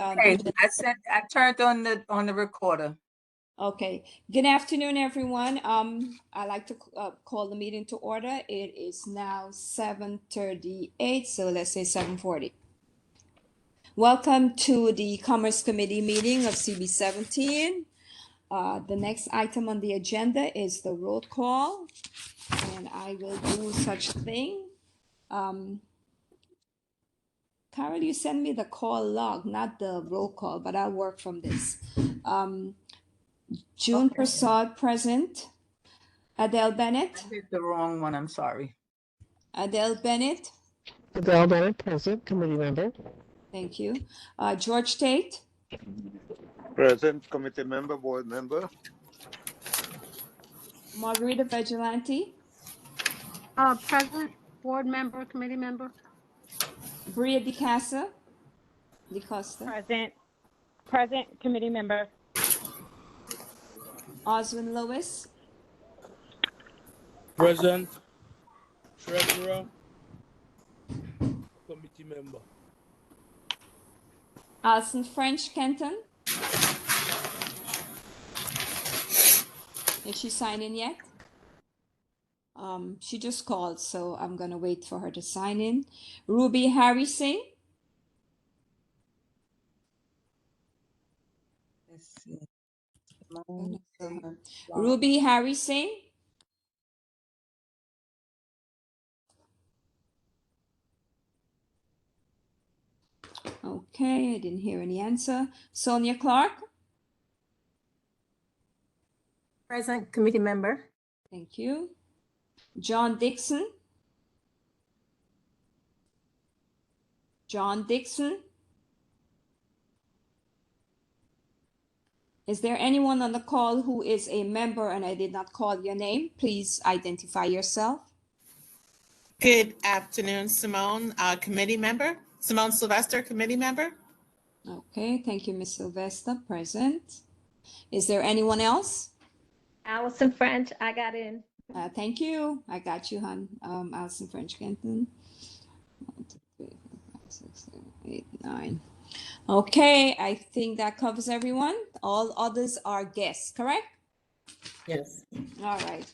Okay, Good, I turned on the recorder. okay. Good afternoon, everyone. I'd like to call the meeting to order. It is now 7:38, so let's say 7:40. Welcome to the Commerce Committee meeting of CB17. The next item on the agenda is the roll call, and I will do such thing. Carol, you send me the call log, not the roll call, but I'll work from this. June Prasad present. Adele Bennett. I hit the wrong one, I'm sorry. Adele Bennett. Adele Bennett, present, committee member. Thank you. George Tate. Present, committee member, board member. Margarita Vigilante. Present, board member, committee member. Bria DeCosta. Present, committee member. Oswin Lewis. Present, treasurer, committee member. Alison French Kenton. Is she signed in yet? She just called, so I'm gonna wait for her to sign in. Ruby Harry Singh. Let's see. Ruby Harry Singh. Okay, I didn't hear any answer. Sonia Clark. Present, committee member. Thank you. John Dixon. John Dixon. Is there anyone on the call who is a member and I did not call your name? Please identify yourself. Good afternoon, Simone, committee member. Simone Sylvester, committee member. Okay, thank you, Ms. Sylvester, present. Is there anyone else? Allison French, I got in. Thank you. I got you, hon. Allison French Kenton. 1, 2, 3, 4, 5, 6, 7, 8, 9. Okay, I think that covers everyone. All others are guests, correct? Yes. All right.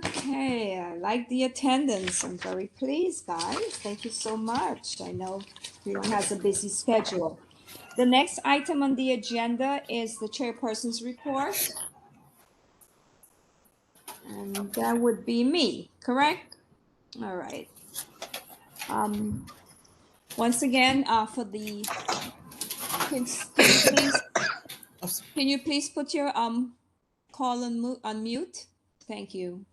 Okay, I like the attendance. I'm very pleased, guys. Thank you so much. I know everyone has a busy schedule. The next item on the agenda is the chairperson's report. And that would be me, correct? All right. Once again, for the, can you please put your call on mute? Thank you.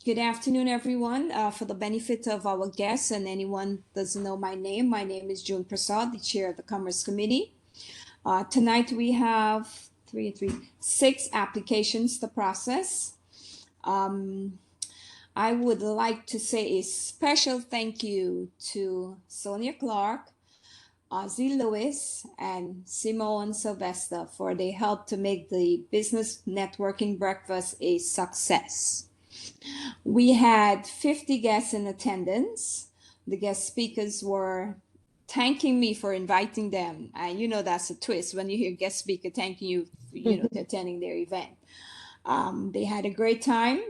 Good afternoon, everyone. For the benefit of our guests and anyone doesn't know my name is June Prasad, the chair of the Commerce Committee. Tonight we have 6 applications to process. I would like to say a special thank you to Sonia Clark, Ozzy Lewis, and Simone Sylvester for their help to make the business networking breakfast a success. We had 50 guests in attendance. The guest speakers were thanking me for inviting them. And you know, that's a twist when you hear guest speaker thanking you, to attending their event. They had a great time.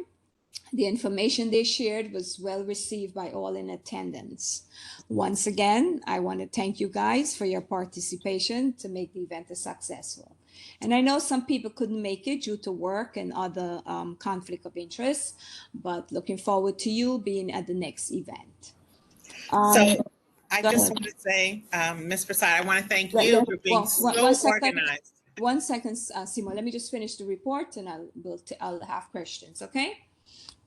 The information they shared was well received by all in attendance. Once again, I want to thank you guys for your participation to make the event a successful. And I know some people couldn't make it due to work and other conflict of interest, but looking forward to you being at the next event. So I just want to say, Ms. Prasad, I want to thank you for being organized. 1 second, Simon, let me just finish the report and I'll have questions, okay?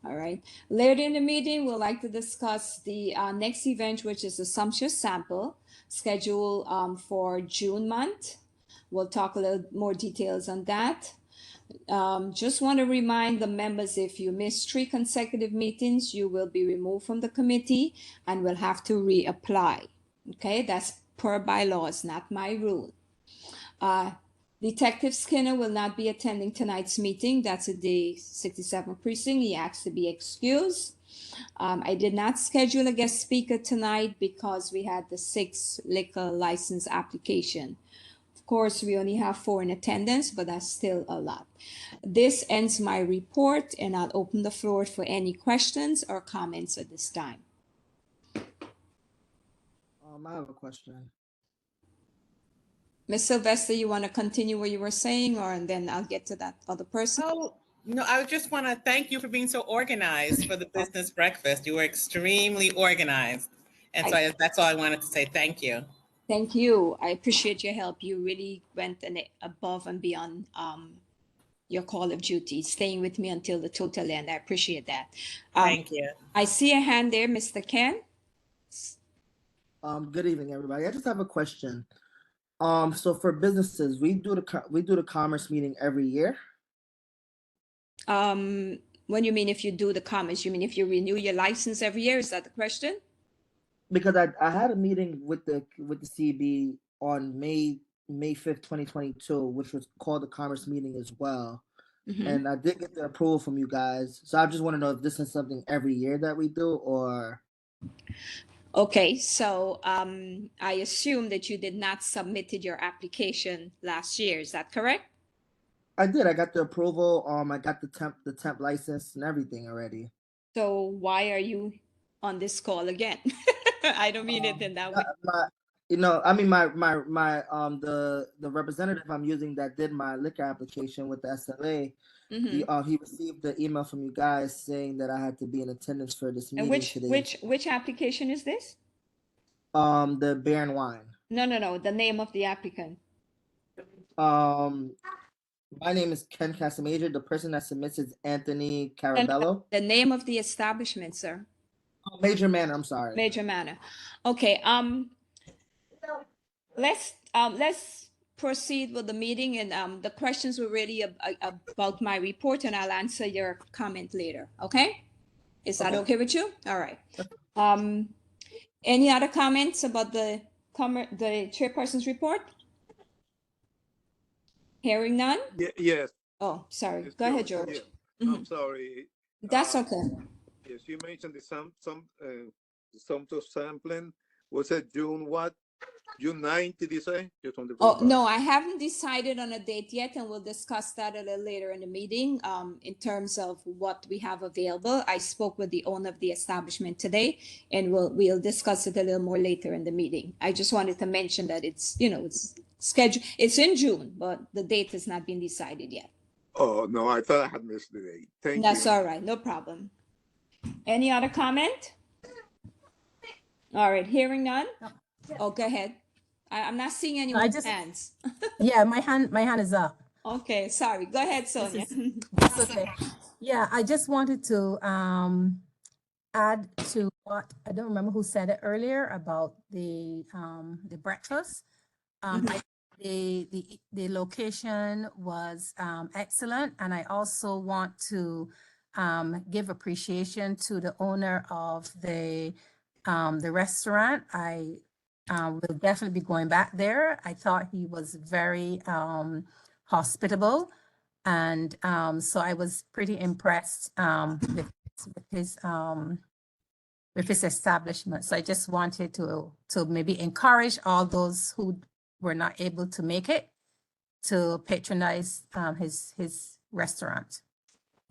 All right. Later in the meeting, we'll like to discuss the next event, which is the Sumptuous Sample, scheduled for June month. We'll talk a little more details on that. Just want to remind the members, if you miss 3 consecutive meetings, you will be removed from the committee and will have to reapply. Okay, that's per bylaws, not my rule. Detective Skinner will not be attending tonight's meeting. That's at the 67th precinct. He asked to be excused. I did not schedule a guest speaker tonight because we had the 6 liquor license application. Of course, we only have 4 in attendance, but that's still a lot. This ends my report, and I'll open the floor for any questions or comments at this time. I have a question. Ms. Sylvester, you want to continue what you were saying, or and then I'll get to that other person? Oh, no, I just want to thank you for being so organized for the business breakfast. You were extremely organized. And so that's all I wanted to say. Thank you. Thank you. I appreciate your help. You really went above and beyond your call of duty, staying with me until the total end. I appreciate that. Thank you. I see a hand there, Mr. Ken. Good evening, everybody. I just have a question. So for businesses, we do the commerce meeting every year. When you mean if you do the commerce, you mean if you renew your license every year? Is that the question? Because I had a meeting with the CB on May 5th, 2022, which was called the commerce meeting as well. Mhm. And I did get the approval from you guys. So I just want to know if this is something every year that we do, or Okay, so I assume that you did not submitted your application last year. Is that correct? I did. I got the approval. I got the temp license and everything already. So why are you on this call again? I don't mean it in that way. The representative I'm using that did my liquor application with the SLA, Mhm. he received the email from you guys saying that I had to be in attendance for this And meeting today. which application is this? The beer and wine. No. The name of the applicant. My name is Ken Casamajor. The person that submits is Anthony Carabello. The name of the establishment, sir. Major Manor. I'm sorry. Major Manor. Okay. Let's proceed with the meeting, and the questions were really about my report, and I'll answer your comment later. Okay? Is that okay with you? All right. Any other comments about the chairperson's report? Hearing none? Yes. Oh, sorry. It's Go ahead, George. George. Yeah. Mhm. I'm sorry. That's okay. Yes, you mentioned the some to sampling. Was it June what? June 9th, did you say? Just on the Oh, no, I haven't decided on a date yet, and we'll discuss that a little later in the meeting. In terms of what we have available, I spoke with the owner of the establishment today, and we'll discuss it a little more later in the meeting. I just wanted to mention that it's scheduled. It's in June, but the date has not been decided yet. Oh, no, I thought I had missed the date. Thank you. That's all right, no problem. Any other comment? All right, hearing none. Oh, go ahead. I'm not seeing anyone's hands. Yeah, my hand is up. Okay, sorry. Go ahead, Sonia. That's okay. Yeah, I just wanted to add to what, I don't remember who said it earlier about the breakfast. The location was excellent, and I also want to give appreciation to the owner of the restaurant. I will definitely be going back there. I thought he was very hospitable, and so I was pretty impressed with his establishment. So I just wanted to maybe encourage all those who were not able to make it to patronize his restaurant.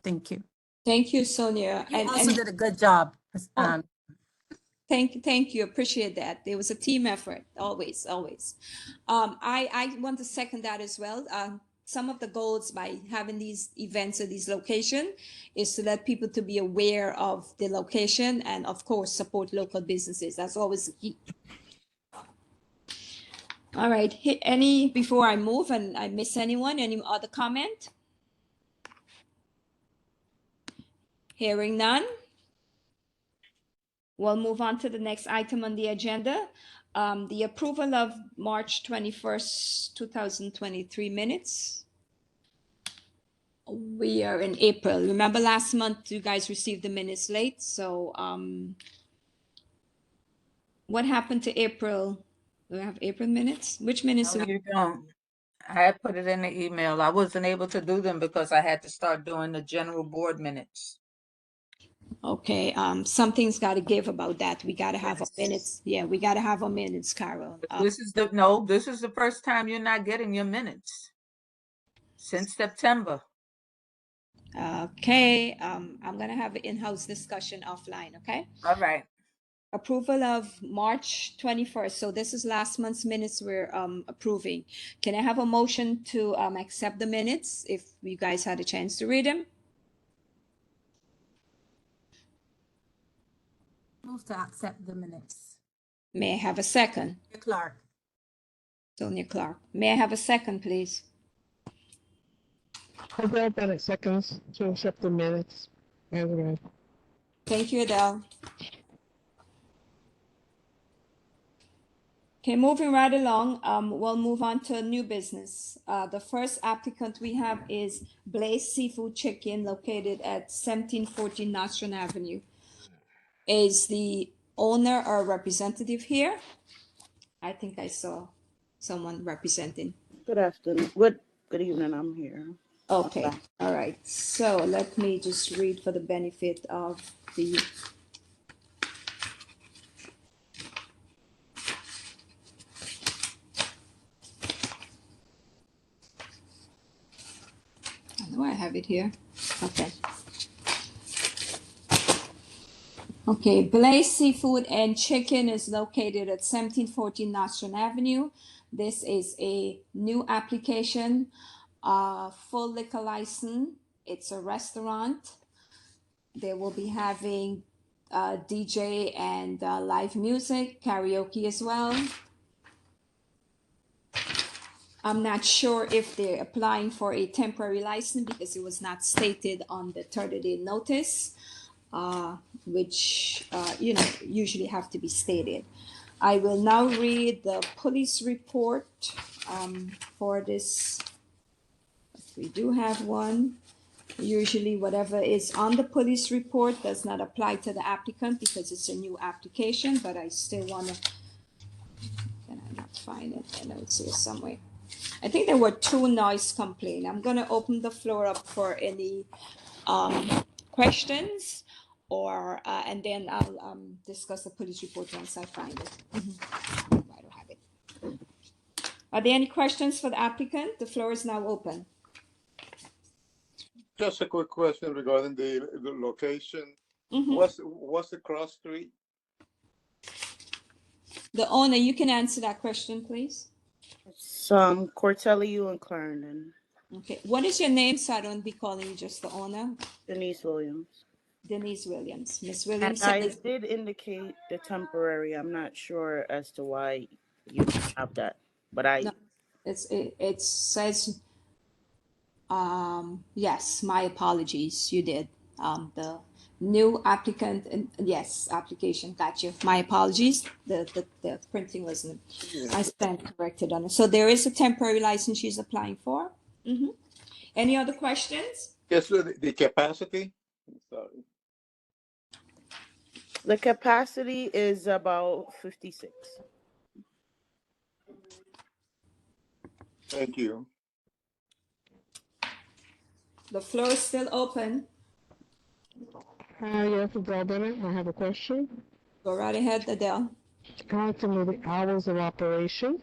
Thank you. Thank you, Sonia. You also did a good job. Thank you. Appreciate that. It was a team effort, always. I want to second that as well. Some of the goals by having these events at these locations is to let people to be aware of the location and, of course, support local businesses. That's always the key. All right. Before I move and I miss anyone, any other comment? Hearing none. We'll move on to the next item on the agenda. The approval of March 21st, 2023 minutes. We are in April. Remember last month you guys received the minutes late. So what happened to April? Do we have April minutes? Which minutes? No, you don't. I had put it in the email. I wasn't able to do them because I had to start doing the general board minutes. Okay, something's got to give about that. We got to have a minutes. Yeah, we got to have a minutes, Carol. This is the first time you're not getting your minutes since September. Okay, I'm gonna have an in-house discussion offline, okay? All right. Approval of March 21st. So this is last month's minutes we're approving. Can I have a motion to accept the minutes if you guys had a chance to read them? Move to accept the minutes. May I have a second? Clark. Sonia Clark. May I have a second, please? Adele Bennett seconds to accept the minutes as read. Thank you, Adele. Okay, moving right along, we'll move on to new business. The first applicant we have is Blaze Seafood Chicken located at 1714 Nostrand Avenue. Is the owner or representative here? I think I saw someone representing. Good afternoon. Good evening. I'm here. Okay, all right. So let me just read for the benefit of the I know I have it here. Okay. Okay, Blaze Seafood and Chicken is located at 1714 Nostrand Avenue. This is a new application, full liquor license. It's a restaurant. They will be having DJ and live music, karaoke as well. I'm not sure if they're applying for a temporary license because it was not stated on the 30-day notice, which usually have to be stated. I will now read the police report for this. We do have one. Usually whatever is on the police report does not apply to the applicant because it's a new application, but I still want to, can I not find it? I know it's here somewhere. I think there were 2 noise complaints. I'm going to open the floor up for any questions or, and then I'll discuss the police report once I find it. I don't have it. Are there any questions for the applicant? The floor is now open. Just a quick question regarding the location. What's the cross street? The owner, you can answer that question, please. Some Cortelliu and Clarendon. Okay. What is your name so I don't be calling you just the owner? Denise Williams. Denise Williams. Miss And Williams. I did indicate the temporary. I'm not sure as to why you have that, but No, it says, yes, my apologies. You did. The new applicant, and yes, application. Got you. My apologies. The printing wasn't. I stand corrected on it. So there is a temporary license she's applying for. Any other questions? Yes, the capacity. Sorry. the capacity is about 56. Thank you. The floor is still open. Yes, Adele Bennett, I have a question. Go right ahead, Adele. To know the hours of operation.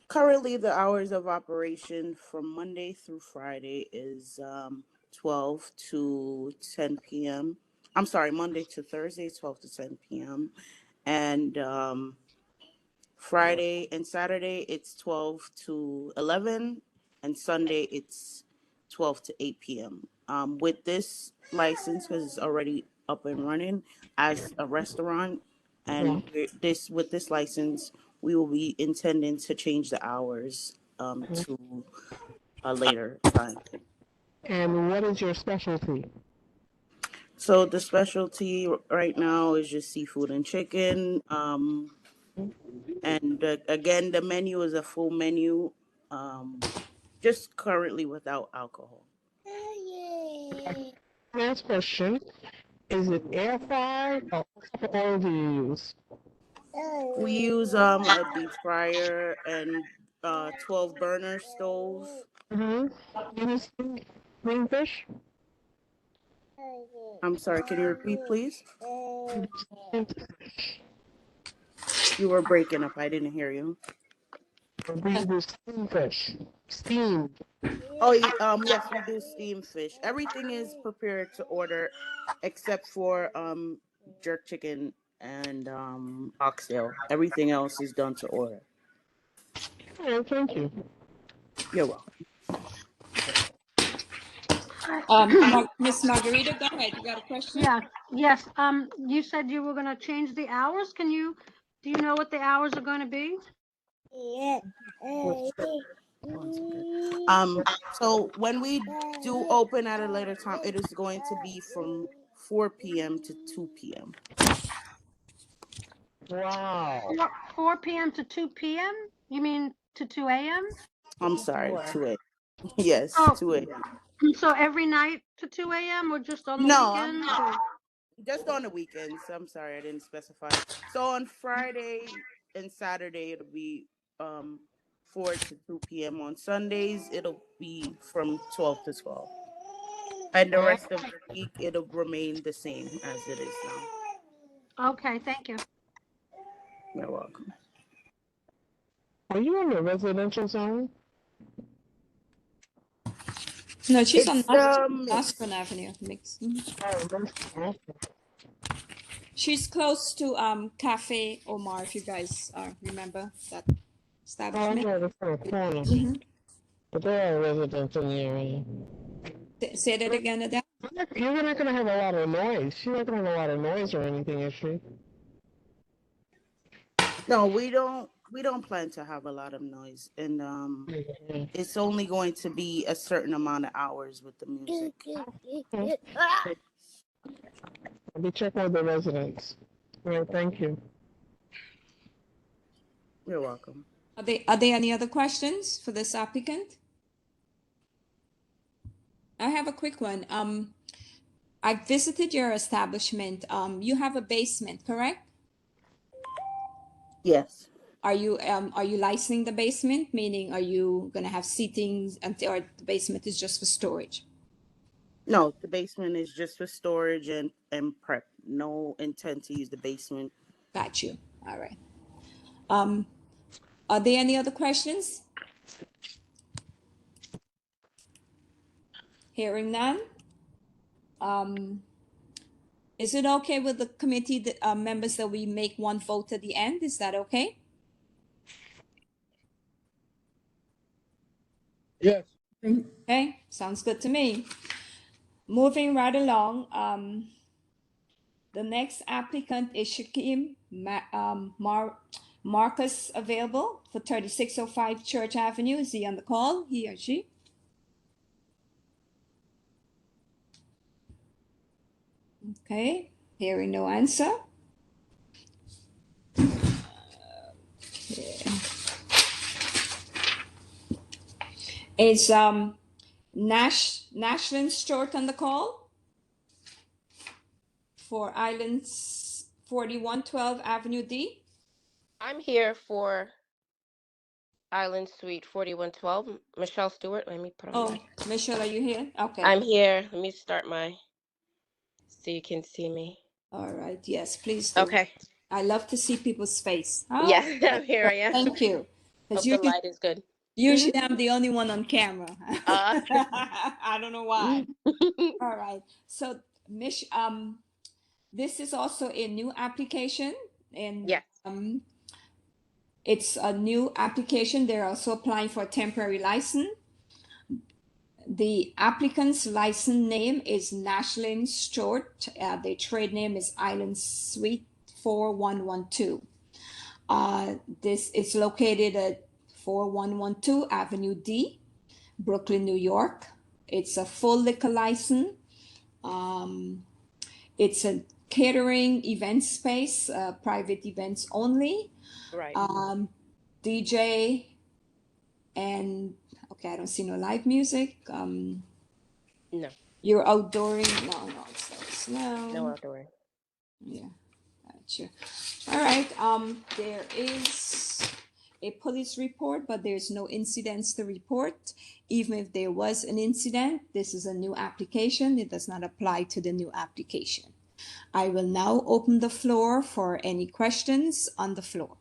Currently, the hours of operation from Monday through Friday is 12 to 10 p.m. I'm sorry, Monday to Thursday, 12 to 10 p.m. And Friday and Saturday, it's 12 to 11. And Sunday, it's 12 to 8 p.m. With this license, because it's already up and running as a restaurant, and with this license, we will be intending to change the hours to a later time. And what is your specialty? So the specialty right now is just seafood and chicken. And again, the menu is a full menu, just currently without alcohol. Last question. Is it air fried or what oil do you use? We use a deep fryer and 12 burner stove. You use green fish? I'm sorry, can you repeat, please? You were breaking up. I didn't hear you. We do steamed fish. Steamed. Oh, yes, we do steam fish. Everything is prepared to order except for jerk chicken and oxtail. Everything else is done to order. Oh, thank you. You're welcome. Miss Margarita, go ahead. You got a question? Yeah, yes. You said you were gonna change the hours. Do you know what the hours are gonna be? So when we do open at a later time, it is going to be from 4 p.m. to 2 p.m. Wow. 4 p.m. to 2 p.m.? You mean to 2 a.m.? I'm sorry, 2 a.m. Yes, Oh. 2 a.m. So every night to 2 a.m. or just on the No, weekends? just on the weekends. I'm sorry, I didn't specify. So on Friday and Saturday, it'll be 4 to 2 p.m. On Sundays, it'll be from 12 to 12. And the rest of the week, it'll remain the same as it is now. Okay, thank you. You're welcome. Are you in the residential zone? No, she's It's, on Osborne Avenue. Mix. Oh, She's close to Cafe Omar, if you guys remember that I establishment. know the corner. But there are residents in the area. Say that again, Adele. You're not going to have a lot of noise. She's not going to have a lot of noise or anything, is she? No, we don't plan to have a lot of noise, and it's only going to be a certain amount of hours with the music. I'll be checking with the residents. All right, thank you. You're welcome. Are there any other questions for this applicant? I have a quick one. I visited your establishment. You have a basement, correct? Yes. Are you licensing the basement? Meaning, are you going to have seating, or the basement is just for storage? No, the basement is just for storage and prep. No intent to use the basement. Got you. All right. Are there any other questions? Hearing none. Is it okay with the committee members that we make one vote at the end? Is that okay? Yes. Okay, sounds good to me. Moving right along, the next applicant is Shakim Marcus, available for 3605 Church Avenue. Is he on the call, he or she? Okay, hearing no answer. Is Nashlyn Stewart on the call for Islands 4112 Avenue D? I'm here for Island Suite 4112. Michelle Stewart. Let me put on Michelle, are you here? Okay. I'm here. Let me start so you can see me. All right. Yes, please do. Okay. I love to see people's face. Oh, yeah, here I am. Thank you. Hope the light is good. Usually I'm the only one on camera. I don't know why. All right. So, Mish, this is also a new application, and yes. It's a new application. They're also applying for a temporary license. The applicant's license name is Nashlyn Stewart. The trade name is Island Suite 4112. This is located at 4112 Avenue D, Brooklyn, New York. It's a full liquor license. It's a catering event space, private events only. Right. DJ and okay, I don't see no live music. No. You're outdooring? No, it's no. No outdooring. Yeah, gotcha. All right. There is a police report, but there's no incidents to report. Even if there was an incident, this is a new application. It does not apply to the new application. I will now open the floor for any questions on the floor.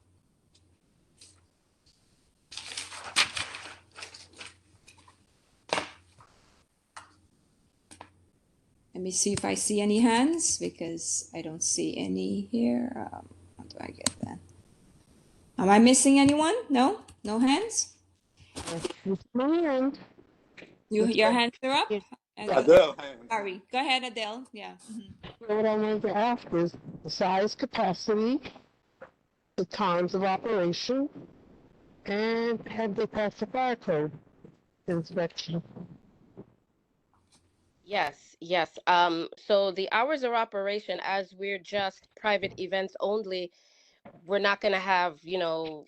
Let me see if I see any hands, because I don't see any here. How do I get that? Am I missing anyone? No? No hands? My hand. Your hands are up? Adele, hand. Sorry. Go ahead, Adele. Yeah. What I wanted to ask is the size, capacity, the times of operation, and have they passed the fire code inspection? Yes, yes. So the hours of operation, as we're just private events only, we're not going to have, you know,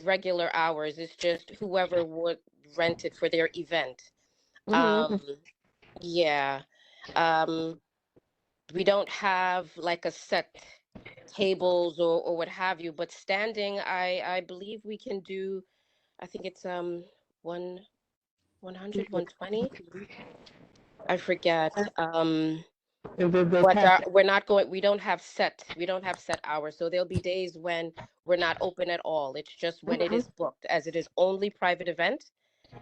regular hours. It's just whoever would rent it for their event. Yeah. We don't have like a set tables or what have you, but standing, I believe we can do, I think it's 100, 120. I forget. But we don't have set hours. So there'll be days when we're not open at all. It's just when it is booked, as it is only private event.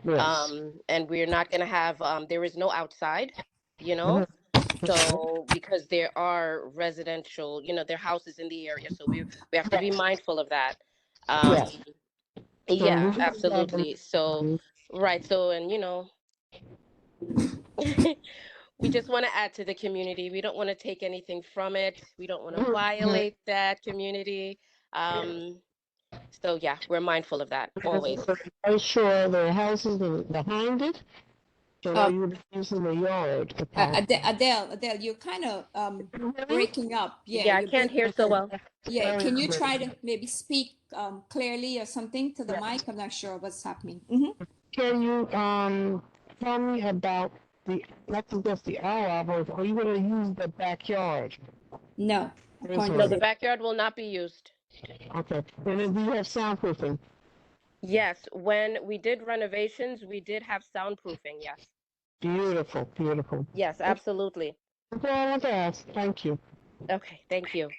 Yes. And we're not going to have, there is no outside, you know. So because there are residential, you know, there are houses in the area. So we have to be mindful of that. Yes. Yeah, absolutely. So, right. So, and you know, we just want to add to the community. We don't want to take anything from it. We don't want to violate that community. So yeah, we're mindful of that always. Are sure the houses are behind it? So are you using the yard? Adele, you're kind of breaking up. Yeah, I can't hear so well. Yeah, can you try to maybe speak clearly or something to the mic? I'm not sure what's happening. Can you tell me about not just the hours, are you going to use the backyard? No. No, the backyard will not be used. Okay. And then do you have soundproofing? Yes, when we did renovations, we did have soundproofing, yes. Beautiful, beautiful. Yes, absolutely. That's all I want to ask. Thank you. Okay, thank you.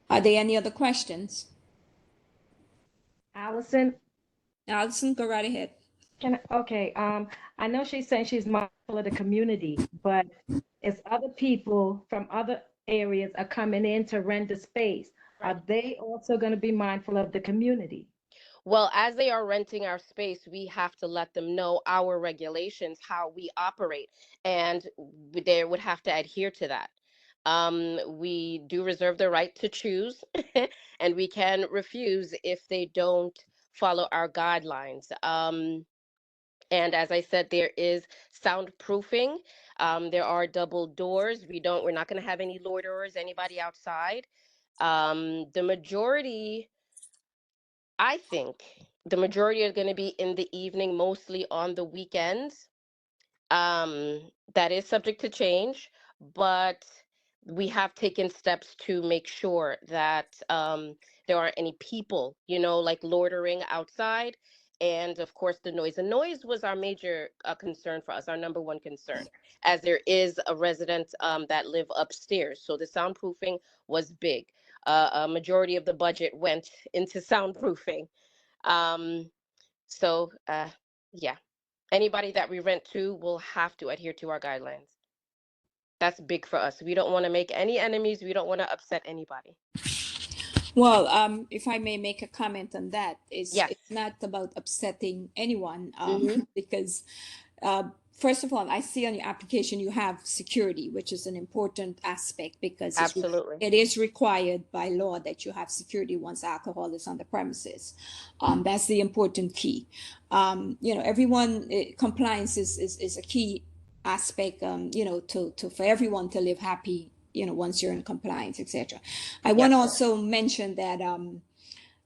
Are there any other questions? Allison, Go right ahead. I know she's saying she's mindful of the community, but as other people from other areas are coming in to rent the space, are they also going to be mindful of the community? Well, as they are renting our space, we have to let them know our regulations, how we operate, and they would have to adhere to that. We do reserve the right to choose, and we can refuse if they don't follow our guidelines. And as I said, there is soundproofing. There are double doors. We're not going to have any loiterers, anybody outside. The majority, I think, the majority are going to be in the evening, mostly on the weekends. That is subject to change, but we have taken steps to make sure that there aren't any people, you know, like loitering outside. And of course, the noise. The noise was our major concern for us, our number one concern, as there is a resident that live upstairs. So the soundproofing was big. A majority of the budget went into soundproofing. Yeah, anybody that we rent to will have to adhere to our guidelines. That's big for us. We don't want to make any enemies. We don't want to upset anybody. Well, if I may make a comment on that, it's not about upsetting anyone, because first of all, I see on your application you have security, which is an important aspect because it is required by law that you have security once alcohol is on the premises. That's the important key. You know, everyone compliance is a key aspect. You know, for everyone to live happy. You know, once you're in compliance, etc. I want to also mention that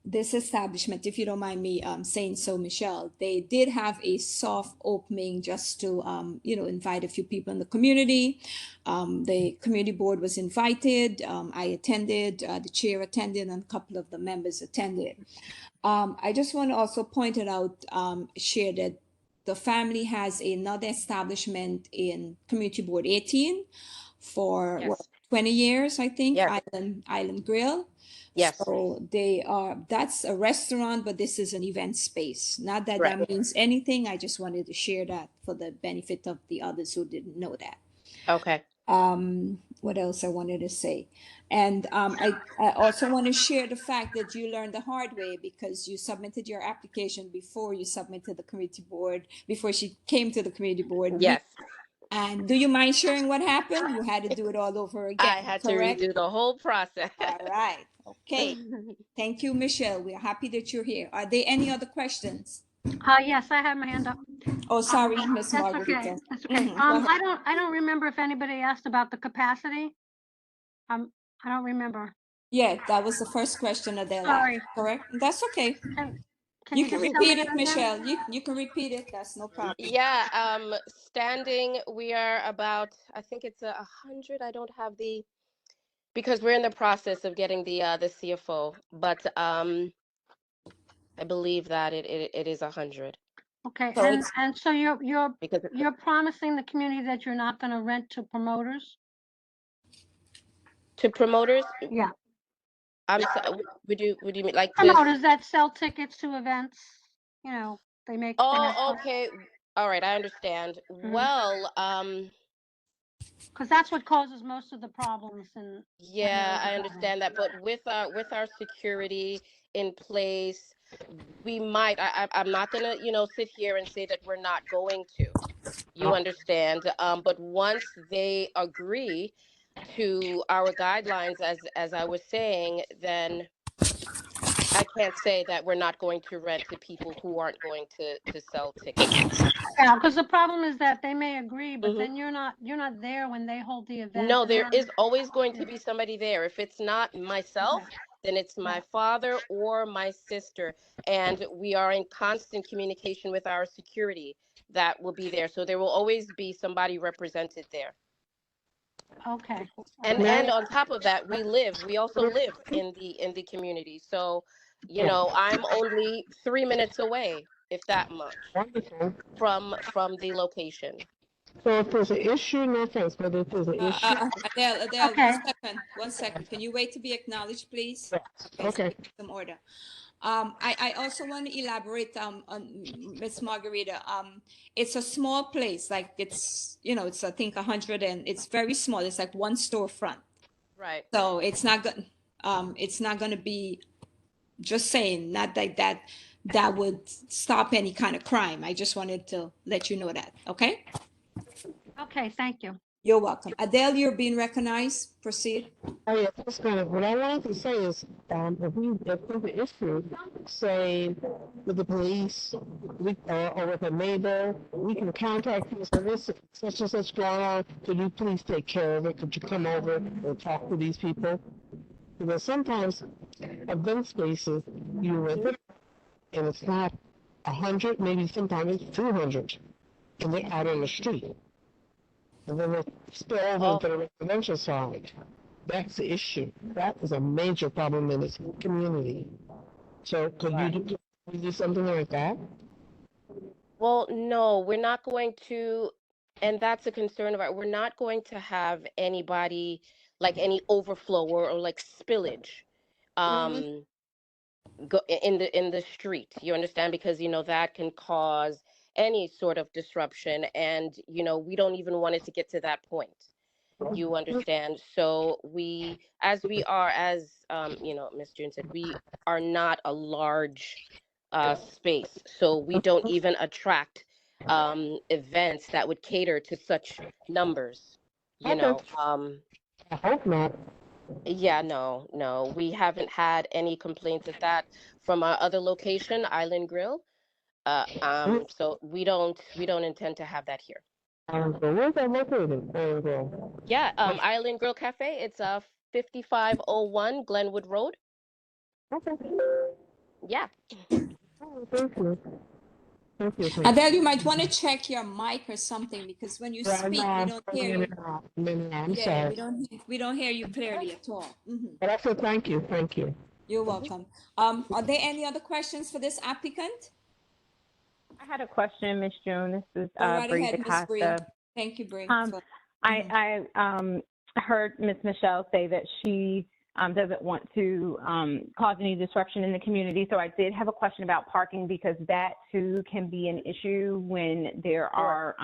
this establishment, if you don't mind me saying so, Michelle, they did have a soft opening just to, invite a few people in the community. The community board was invited. I attended, the chair attended, and a couple of the members attended. I just want to also point it out, share that the family has another establishment in Community Board 18 for Yes. what, 20 years, I think, Yes. Island Grill. Yes. So that's a restaurant, but this is an event space. Not that Correct. that means anything. I just wanted to share that for the benefit of the others who didn't know that. Okay. What else I wanted to say? And I also want to share the fact that you learned the hard way because you submitted your application before you submitted the community board, before she came to the community board. Yes. And do you mind sharing what happened? You had to do it all over again. I had correct? to redo the whole process. All right. Okay. Thank you, Michelle. We are happy that you're here. Are there any other questions? Yes, I have my hand up. Oh, sorry, Miss That's Margarita. okay. That's okay. Mhm, go ahead. I don't remember if anybody asked about the capacity. I don't remember. Yeah, that was the first question of their Sorry. life, correct? That's okay. Can You you can just tell me repeat it, that again? Michelle. You can repeat it. That's no problem. Yeah, standing, we are about, I think it's 100. I don't have because we're in the process of getting the CFO, but I believe that it is 100. Okay, So it's- and so Because you're promising the community that you're not going to rent to promoters? to promoters, Yeah, would you mean like promoters that sell tickets to events, they make. Oh, okay. All right, I understand. Mhm. Well, Because that's what causes most of the problems in. yeah, I understand that, but with our security in place, we might. I'm not gonna, sit here and say that we're not going to. You understand? But once they agree to our guidelines, as I was saying, then I can't say that we're not going to rent to people who aren't going to sell tickets. Yeah, because the problem is that they may agree, but Mhm. then you're not there when they hold the event. No, and there then- is always going to be somebody there. If it's not myself, then it's my father or my sister. And we are in constant communication with our security that will be there. So there will always be somebody represented there. Okay. And on top of that, we also live in the community. So, I'm only 3 minutes away, if that much, Wonderful. from the location. So if there's an issue, no offense, but if there's an issue, Adele, Okay. 1 second. Can you wait to be acknowledged, please? okay. So some order. I also want to elaborate on Miss Margarita. It's a small place, like it's I think 100 and it's very small. It's like one storefront. Right. So it's not going to be, just saying, not like that would stop any kind of crime. I just wanted to let you know that. Okay. Okay, thank you. You're welcome. Adele, you're being recognized. Proceed. Oh, yeah, that's kind of what I wanted to say is, if there's an issue, say with the police, or with a neighbor, we can contact you. So this such and such going on. Could you please take care of it? Could you come over and talk to these people? Because sometimes event spaces you rent it, and it's not 100, maybe sometimes it's 200, and they're out on the street. And then they spill over into the residential side. That's the issue. That is a major problem in this community. So could you do something like that? Well, no, we're not going to, and that's a concern of ours. We're not going to have anybody, like any overflow or like spillage go in the street. You understand? Because that can cause any sort of disruption, and we don't even want it to get to that point. You understand? So as Ms. June said, we are not a large space, so we don't even attract events that would cater to such numbers. I hope not. Yeah, no, we haven't had any complaints of that from our other location, Island Grill. So we don't intend to have that here. Where's that located? Island Grill? Yeah, Island Grill Cafe. It's 5501 Glenwood Road. Okay. Yeah. Oh, thank you. Thank you. Thank you. Adele, you might want to check your mic or something because when you Yeah, I speak, know we I'm don't coming hear in you. and out. I'm Yeah, sorry. we don't hear you clearly at all. But I said thank you. Thank you. You're welcome. Are there any other questions for this applicant? I had a question, Miss June. This is Go right Bree ahead, Ms. Bree. DaCosta. Thank you, Bree. I heard Miss Michelle say that she doesn't want to cause any disruption in the community. So I did have a question about parking because that too can be an issue when there are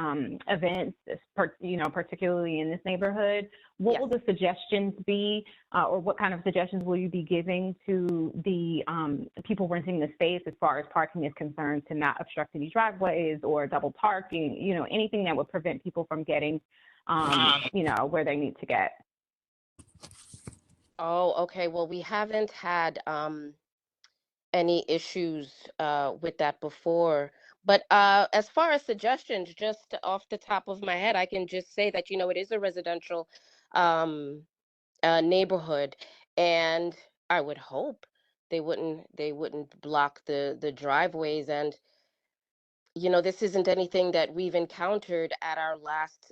events, particularly in this neighborhood. What will the suggestions be, or what kind of suggestions will you be giving to the people renting the space as far as parking is concerned, to not obstruct any driveways or double parking, anything that would prevent people from getting, where they need to get? Oh, okay. Well, we haven't had any issues with that before. But as far as suggestions, just off the top of my head, I can just say that, it is a residential neighborhood, and I would hope they wouldn't block the driveways. And this isn't anything that we've encountered at our last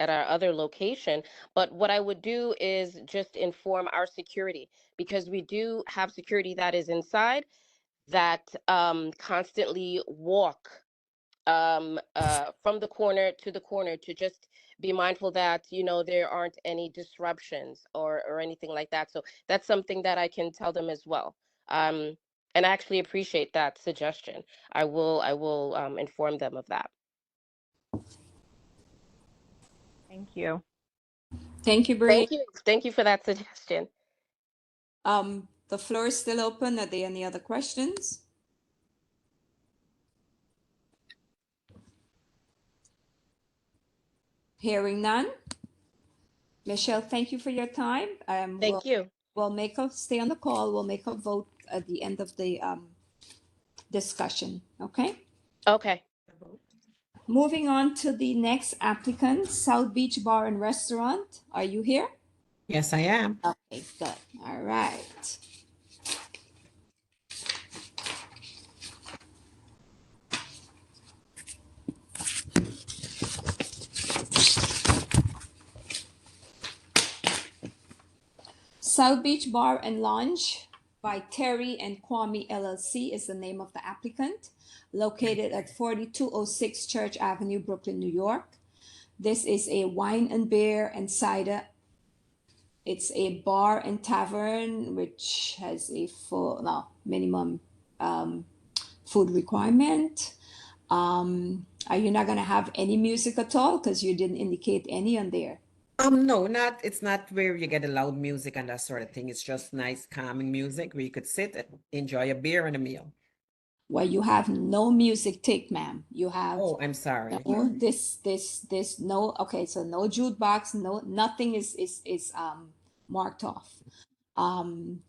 at our other location. But what I would do is just inform our security, because we do have security that is inside that constantly walk from the corner to the corner, to just be mindful that there aren't any disruptions or anything like that. So that's something that I can tell them as well. And I actually appreciate that suggestion. I will inform them of that. Thank you. Thank you, Bree. Thank you for that suggestion. The floor is still open. Are there any other questions? Hearing none. Michelle, thank you for your time. Thank you. We'll stay on the call. We'll make a vote at the end of the discussion. Okay. Okay. Moving on to the next applicant, South Beach Bar and Restaurant. Are you here? Yes, I am. Okay, good. All right. South Beach Bar and Lounge by Terry and Kwame LLC is the name of the applicant, located at 4206 Church Avenue, Brooklyn, New York. This is a wine and beer and cider. It's a bar and tavern which has a minimum food requirement. Are you not going to have any music at all? Because you didn't indicate any on there. No, it's not where you get the loud music and that sort of thing. It's just nice, calming music where you could sit and enjoy a beer and a meal. Well, you have no music take, ma'am. You have. Oh, I'm sorry. No, no. Okay, so no jukebox, nothing is marked off.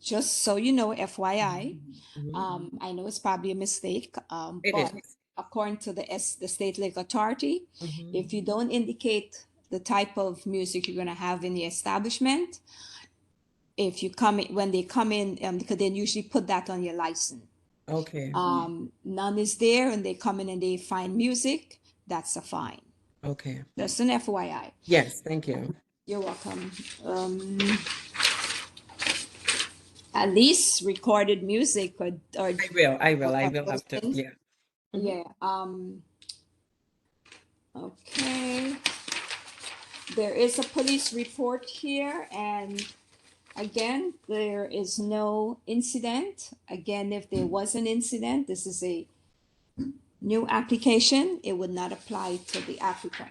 Just so you know, FYI, I know it's probably a mistake. It but is. according to the State Liquor Authority, if you don't indicate the type of music you're going to have in the establishment, if you come in, when they come in, because they usually put that on your license. Okay. None is there, and they come in and they find music, that's a fine. Okay. That's an FYI. Yes, thank you. You're welcome. At least recorded music or I will have to. Yeah. Yeah. Okay. There is a police report here, and again, there is no incident. Again, if there was an incident, this is a new application. It would not apply to the applicant.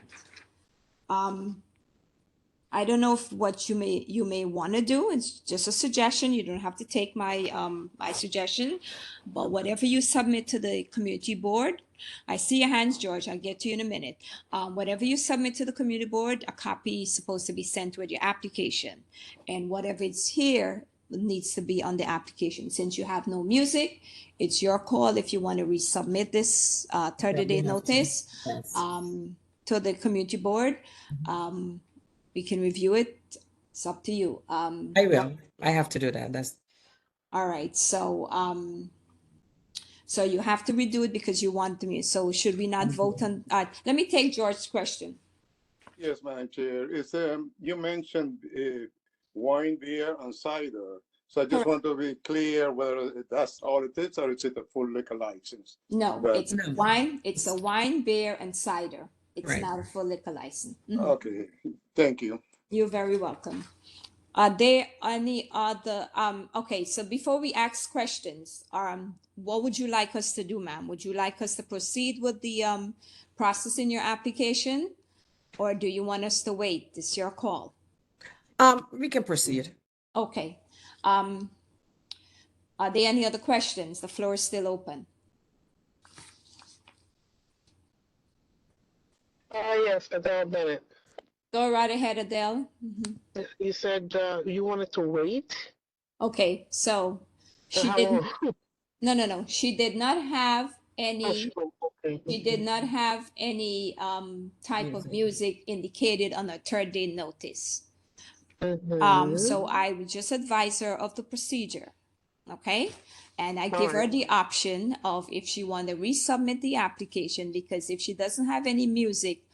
I don't know if what you may want to do. It's just a suggestion. You don't have to take my my suggestion, but whatever you submit to the community board, I see your hands, George. I'll get to you in a minute. Whatever you submit to the community board, a copy is supposed to be sent with your application, and whatever is here needs to be on the application. Since you have no music, it's your call if you want to resubmit this 30-day notice to the community board. We can review it. It's up to you. I will. I have to do that. All right, so so you have to redo it because you want the music. So should we not vote on, let me take George's question. Yes, Madam Chair. It's, you mentioned wine, beer, and cider. So I just want to be clear whether that's all it is or is it a full liquor license? No, But- it's wine, it's a wine, beer, and cider. It's Right. not a full liquor license. Mhm. Okay, thank you. You're very welcome. Are there any other, okay, so before we ask questions, what would you like us to do, ma'am? Would you like us to proceed with the, processing your application? Or do you want us to wait? It's your call. We can proceed. Okay. Are there any other questions? The floor is still open. Yes, Adele Bennett. Go right ahead, Adele. Mhm. You said you wanted to wait? Okay, so So she how didn't, long? no. She did not have Oh, any, okay. she did not have any type of music indicated on a 3rd-day notice. So I would just advise her of the procedure, okay? And I give her Alright. the option of if she want to resubmit the application, because if she doesn't have any music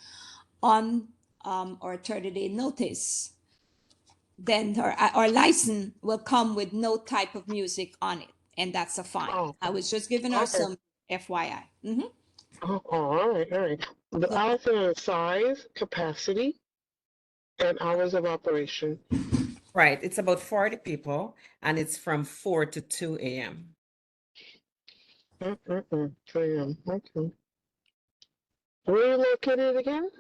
on or 30-day notice, then her license will come with no type of music on it, and that's a fine. Oh. I was just giving her Okay. some FYI. Mhm. Oh, all right. The license size, capacity, and hours of operation. Right. It's about 40 people and it's from 4 to 2 a.m. 2 a.m. Okay. Where are you located again?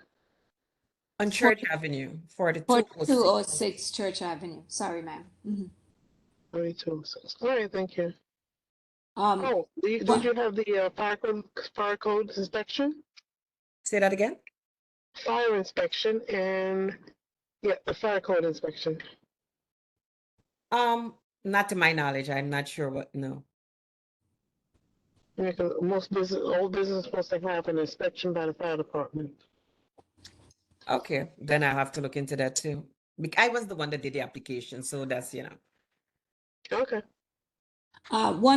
On Church Avenue, 4206. 4206 Church Avenue. Sorry, ma'am. Mhm. 3206. All right, thank you. What? Did you have the fire code inspection? Say that again? Fire inspection and the fire code inspection. Not to my knowledge. I'm not sure what, no. Because all business supposed to have an inspection by the fire department. Okay, then I have to look into that too. I was the one that did the application, so that's, Okay.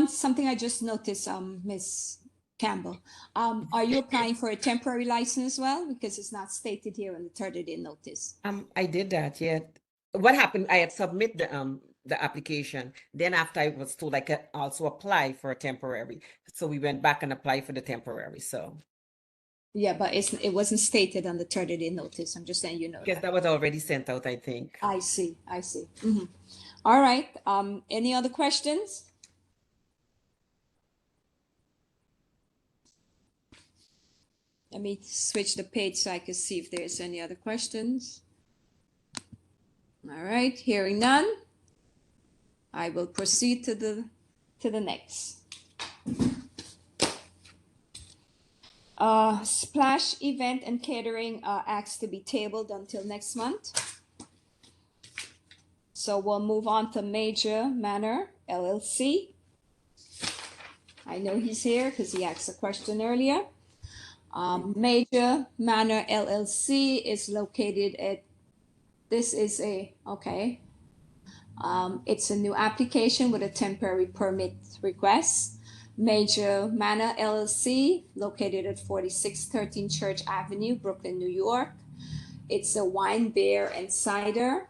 Something I just noticed, Miss Campbell. Are you applying for a temporary license as well? Because it's not stated here on the 30-day notice. I did that, yeah. What happened, I had submit the application. Then after I was told I could also apply for a temporary. So we went back and applied for the temporary, so. Yeah, but it wasn't stated on the 30-day notice. I'm just saying, Because that was already sent out, I think. I see. Mhm. All right. Any other questions? Let me switch the page so I can see if there's any other questions. All right, hearing none, I will proceed to the next. Splash event and catering asked to be tabled until next month. So we'll move on to Major Manor LLC. I know he's here because he asked a question earlier. Major Manor LLC is located at, it's a new application with a temporary permit request. Major Manor LLC, located at 4613 Church Avenue, Brooklyn, New York. It's a wine, beer, and cider.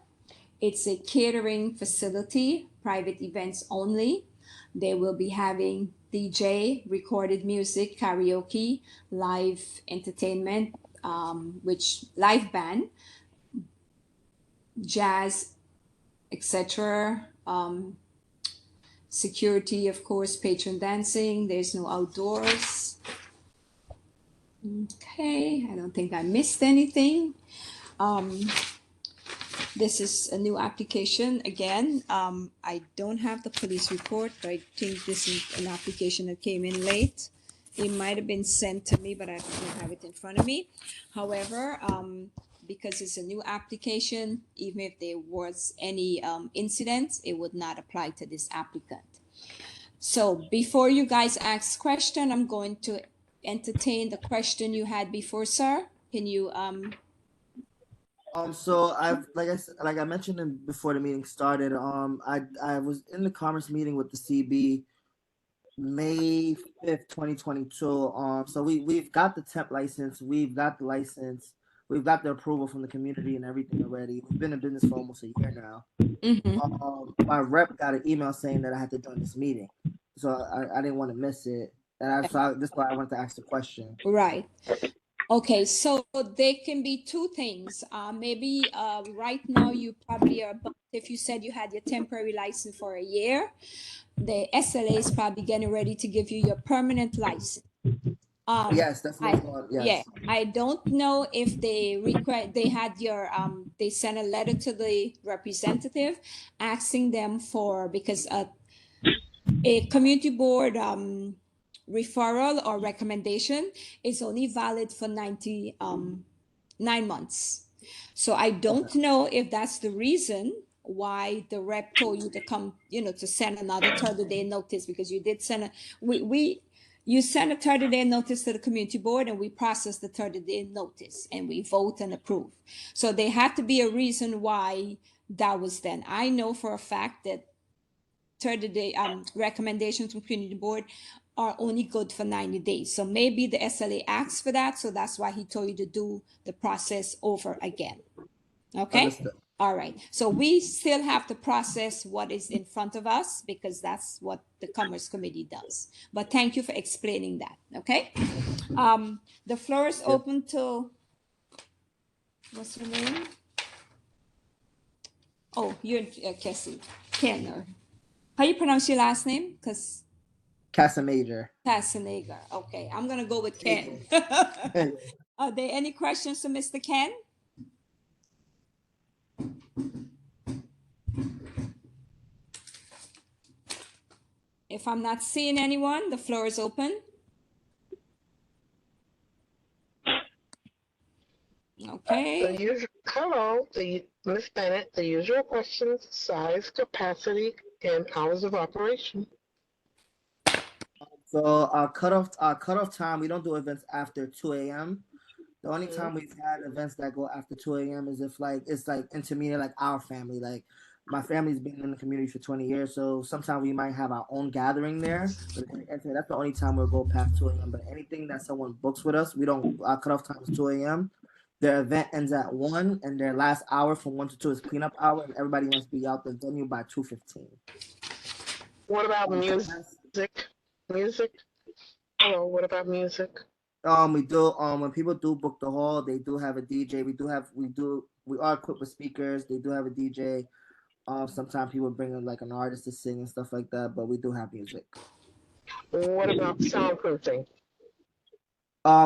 It's a catering facility, private events only. They will be having DJ, recorded music, karaoke, live entertainment, which live band, jazz, etc. Security, of course, patron dancing. There's no outdoors. Okay, I don't think I missed anything. This is a new application. Again, I don't have the police report, but I think this is an application that came in late. It might have been sent to me, but I don't have it in front of me. However, because it's a new application, even if there was any incident, it would not apply to this applicant. So before you guys ask question, I'm going to entertain the question you had before, sir. Can you So like I mentioned before the meeting started. I was in the commerce meeting with the CB May 5th, 2022. So we've got the temp license, we've got the license, we've got the approval from the community and everything already. We've been in business for almost a year now. My rep got an email saying that I had to join this meeting, so I didn't want to miss it, and that's why I wanted to ask the question. Right. Okay, so there can be two things. Maybe right now you probably are, if you said you had your temporary license for a year, the SLA is probably getting ready to give you your permanent license. Yes, that's what I thought. Yes. Yeah, I don't know if they had your they sent a letter to the representative asking them for, because a community board referral or recommendation is only valid for 9 months. So I don't know if that's the reason why the rep told you to come, to send another 30-day notice, because you did send you send a 30-day notice to the community board, and we process the 30-day notice and we vote and approve. So there had to be a reason why that was done. I know for a fact that 30-day recommendations from community board are only good for 90 days. So maybe the SLA asks for that. So that's why he told you to do the process over again. Okay. Understood. All right. So we still have to process what is in front of us, because that's what the Commerce Committee does. But thank you for explaining that. Okay. The floor is open to, what's your name? Oh, you're Cassie. Ken. How you pronounce your last name? Because Casamajor. Casanega. Okay, I'm gonna go with Ken. Are there any questions to Mr. Ken? If I'm not seeing anyone, the floor is open. Okay. The usual, hello, Ms. Bennett, the usual questions: size, capacity, and hours of operation. So our cutoff time, we don't do events after 2 a.m. The only time we've had events that go after 2 a.m. is if it's intermediate, like our family. Like my family's been in the community for 20 years, so sometimes we might have our own gathering there. But that's the only time we'll go past 2 a.m. But anything that someone books with us, we don't. Our cutoff time is 2 a.m. Their event ends at 1, and their last hour from 1 to 2 is cleanup hour, and everybody must be out the venue by 2:15. What about music? Music? Hello, what about music? We do. When people do book the hall, they do have a DJ. We are equipped with speakers. They do have a DJ. Sometimes people bring in like an artist to sing and stuff like that, but we do have music. What about soundproofing?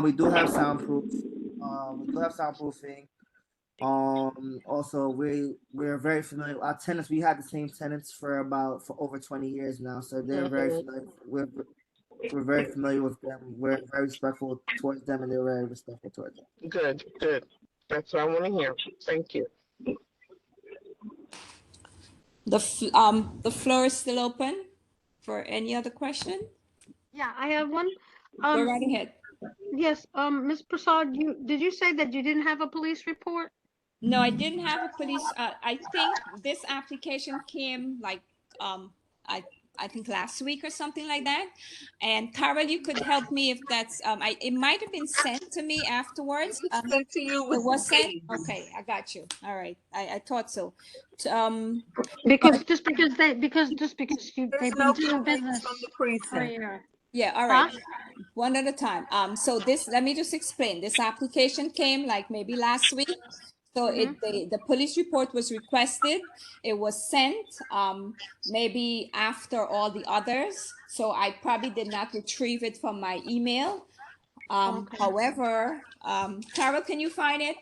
We do have soundproof. We do have soundproofing. Also, we're very familiar. Our tenants, we had the same tenants for over 20 years now, so they're very familiar. We're very familiar with them. We're very respectful towards them, and they're very respectful towards them. Good. That's what I want to hear. Thank you. The floor is still open for any other question. Yeah, I have one. Go right ahead. Yes, Ms. Prasad, did you say that you didn't have a police report? No, I didn't have a police. I think this application came like I think last week or something like that. And Carol, you could help me if that's it might have been sent to me afterwards. Sent to you. It was sent. Okay, I got you. All right, I thought so. Because they've been doing business from the precinct. Yeah, all right. One at a time. So let me just explain. This application came like maybe last week. So the police report was requested. It was sent maybe after all the others. So I probably did not retrieve it from my email. However, Carol, can you find it?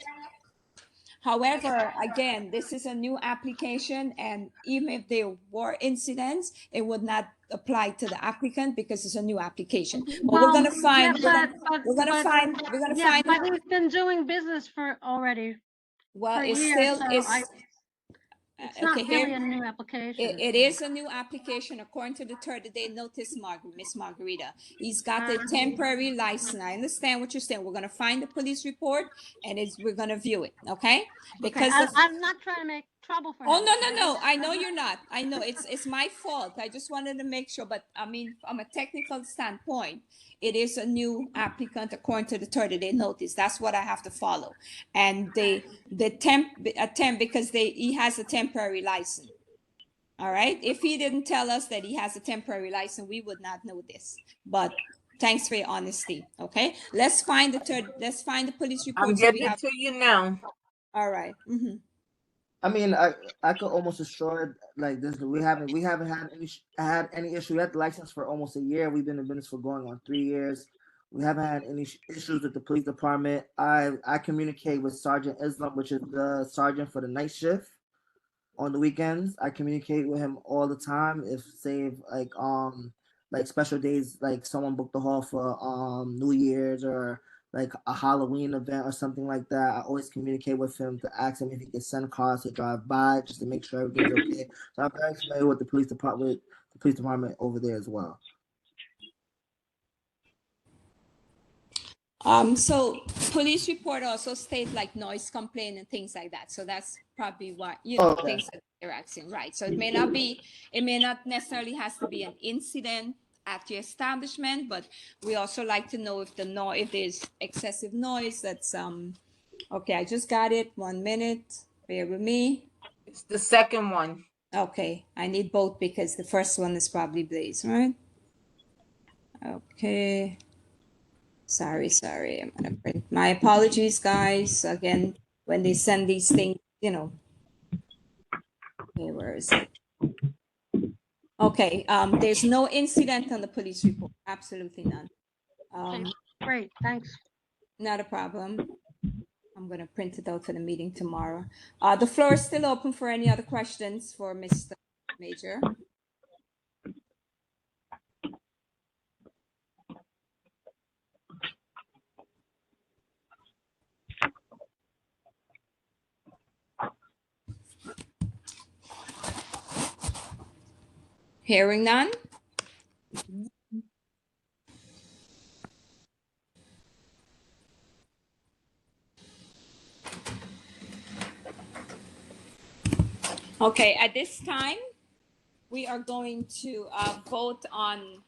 However, again, this is a new application, and even if there were incidents, it would not apply to the applicant because it's a new application. But we're gonna find. We're gonna find. But he's been doing business for already. Well, for it's years, still so It's not Okay, really here, a new application. it is a new application according to the 30-day notice, Miss Margarita. He's got a temporary license. I understand what you're saying. We're gonna find the police report and we're gonna view it, okay? Because Okay, I'm not trying to make trouble for him. oh, no. I know you're not. I know it's my fault. I just wanted to make sure, but I mean, from a technical standpoint, it is a new applicant according to the 30-day notice. That's what I have to follow. And the attempt because he has a temporary license. All right. If he didn't tell us that he has a temporary license, we would not know this. But thanks for your honesty. Okay. Let's find the police report. I'm so we getting have, to you now. all right. Mm-hmm. I mean, I could almost assure like this. We haven't had any issue. We had the license for almost a year. We've been in business for going on 3 years. We haven't had any issues with the police department. I communicate with Sergeant Islam, which is the sergeant for the night shift on the weekends. I communicate with him all the time. If say like special days, like someone booked the hall for New Year's or like a Halloween event or something like that, I always communicate with him to ask him if he can send cars to drive by just to make sure everything's okay. So I'm very familiar with the police department over there as well. So police report also state like noise complaint and things like that. So that's probably why, Okay. things that they're asking, right? So it may not necessarily has to be an incident at your establishment, but we also like to know if if there's excessive noise. That's okay. I just got it. 1 minute. Bear with me. It's the second one. Okay, I need both because the first one is probably Blaze, right? Okay. Sorry. I'm gonna print. My apologies, guys. Again, when they send these things, Okay, where is it? Okay, there's no incident on the police report. Absolutely none. Okay, great, thanks. Not a problem. I'm gonna print it out for the meeting tomorrow. The floor is still open for any other questions for Mr. Major. Hearing none. Okay, at this time, we are going to vote on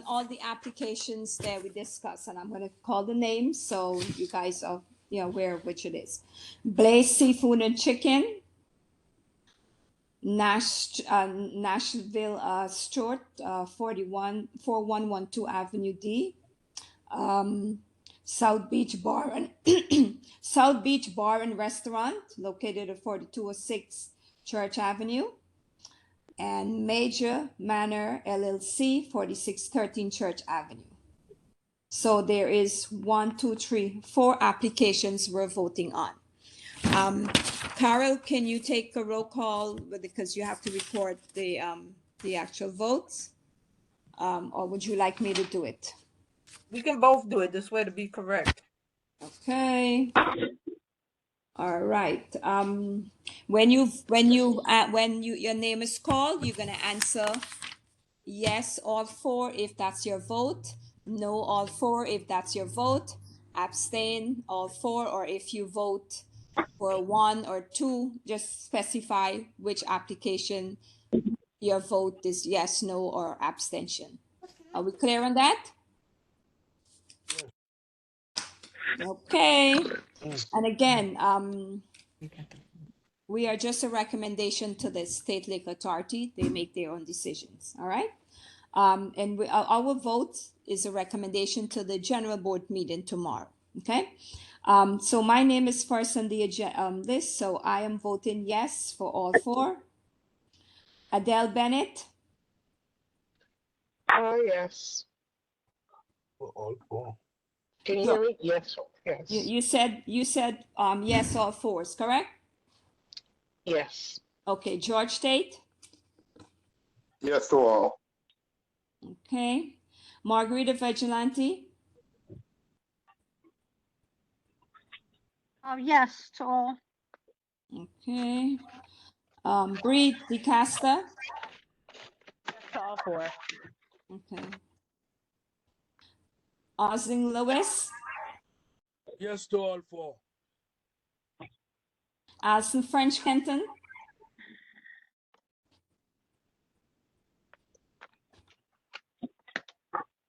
all the applications that we discussed, and I'm going to call the names so you guys are aware of which it is. Blaze Seafood and Chicken, Nashville Stewart, 4112 Avenue D, South Beach Bar and South Beach Bar and Restaurant located at 4206 Church Avenue, and Major Manor LLC, 4613 Church Avenue. So there is 4 applications we're voting on. Carol, can you take a roll call because you have to report the actual votes, or would you like me to do it? We can both do it this way to be correct. Okay. All right. When your name is called, you're gonna answer yes, all 4 if that's your vote, no, all 4 if that's your vote, abstain, all 4, or if you vote for 1 or 2, just specify which application your vote is yes, no, or abstention. Are we clear on that? Okay. And again, we are just a recommendation to the State Liquor Authority. They make their own decisions. All right. And our vote is a recommendation to the General Board meeting tomorrow. Okay. So my name is first on the list, so I am voting yes for all 4. Adele Bennett. Yes. For all 4. Can you hear me? Yes. Yes. You said yes, all 4s, correct? Yes. Okay, George Tate. Yes to all. Okay. Margarita Vigilante. Yes, to all. Okay. Bree DeCasta. That's all four. Okay. Osling Lewis. Yes to all four. Alison French Kenton.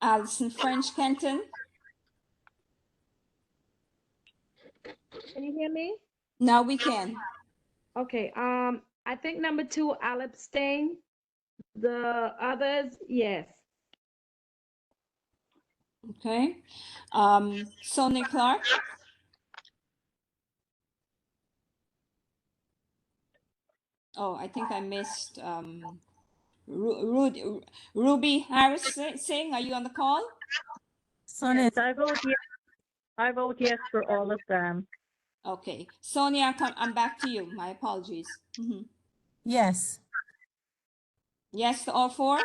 Alison French Kenton. Can you hear me? Now we can. Okay, I think number 2, I'll abstain. The others, yes. Okay. Sonia Clark. Oh, I think I missed Ruby Harris Singh. Are you on the call? Sonia, Yes, I vote yes. I vote yes for all of them. Okay. Sonia, I'm back to you. My apologies. yes. Yes to all four?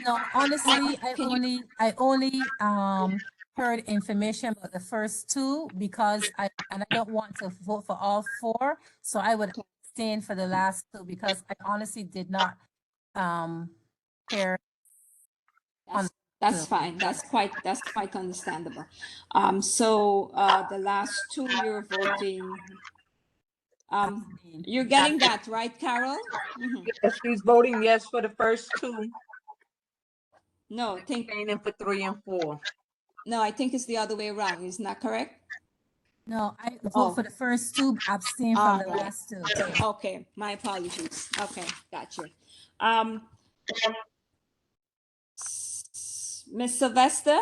No, honestly, I Can you- only heard information about the first two because I don't want to vote for all four, so I would abstain for the last two because I honestly did not hear on That's two. fine. That's quite understandable. So the last two you're voting. You're getting that right, Carol? Yes, she's voting yes for the first two, No, abstaining for 3 and 4. No, I think it's the other way around. Isn't that correct? No, I vote for the first two, abstain from the All right. last two. Okay, my apologies. Okay, gotcha. Miss Sylvester?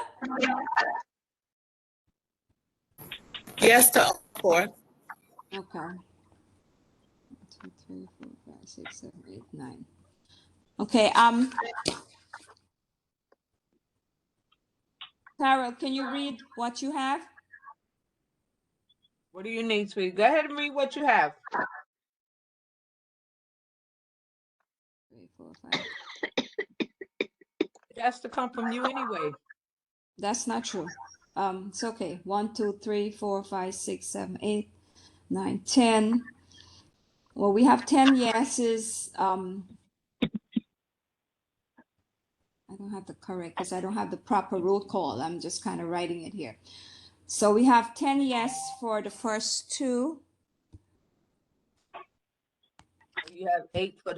Yes to all four. Okay. 1, 2, 3, 4, 5, 6, 7, 8, 9. Okay, Carol, can you read what you have? What do you need, sweetie? Go ahead and read what you have. 3, 4, 5. It has to come from you anyway. That's not true. It's okay. 1, 2, 3, 4, 5, 6, 7, 8, 9, 10. Well, we have 10 yeses. I don't have the correct because I don't have the proper roll call. I'm just kind of writing it here. So we have 10 yes for the first two. You have 8 for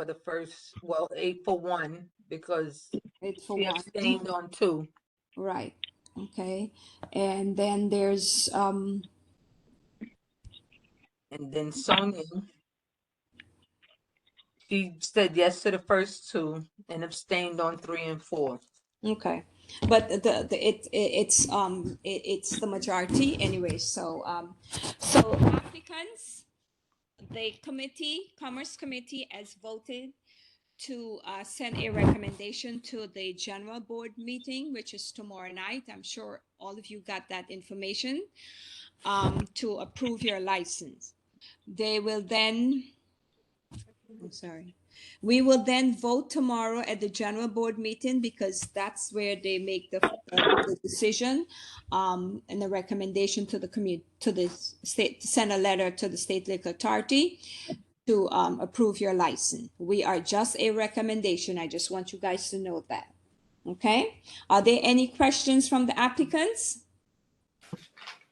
the first, well, 8 for 1 because 8 for she 1. abstained on 2. Right. Okay. And then there's And then Sonia, she said yes to the first 2 and abstained on 3 and 4. okay. But it's the majority anyway. So so applicants, the Commerce Committee has voted to send a recommendation to the general board meeting, which is tomorrow night. I'm sure all of you got that information, to approve your license. They will then, I'm sorry. We will then vote tomorrow at the general board meeting because that's where they make the decision and the recommendation to the state, to send a letter to the state liquor authority to approve your license. We are just a recommendation. I just want you guys to know that. Okay. Are there any questions from the applicants?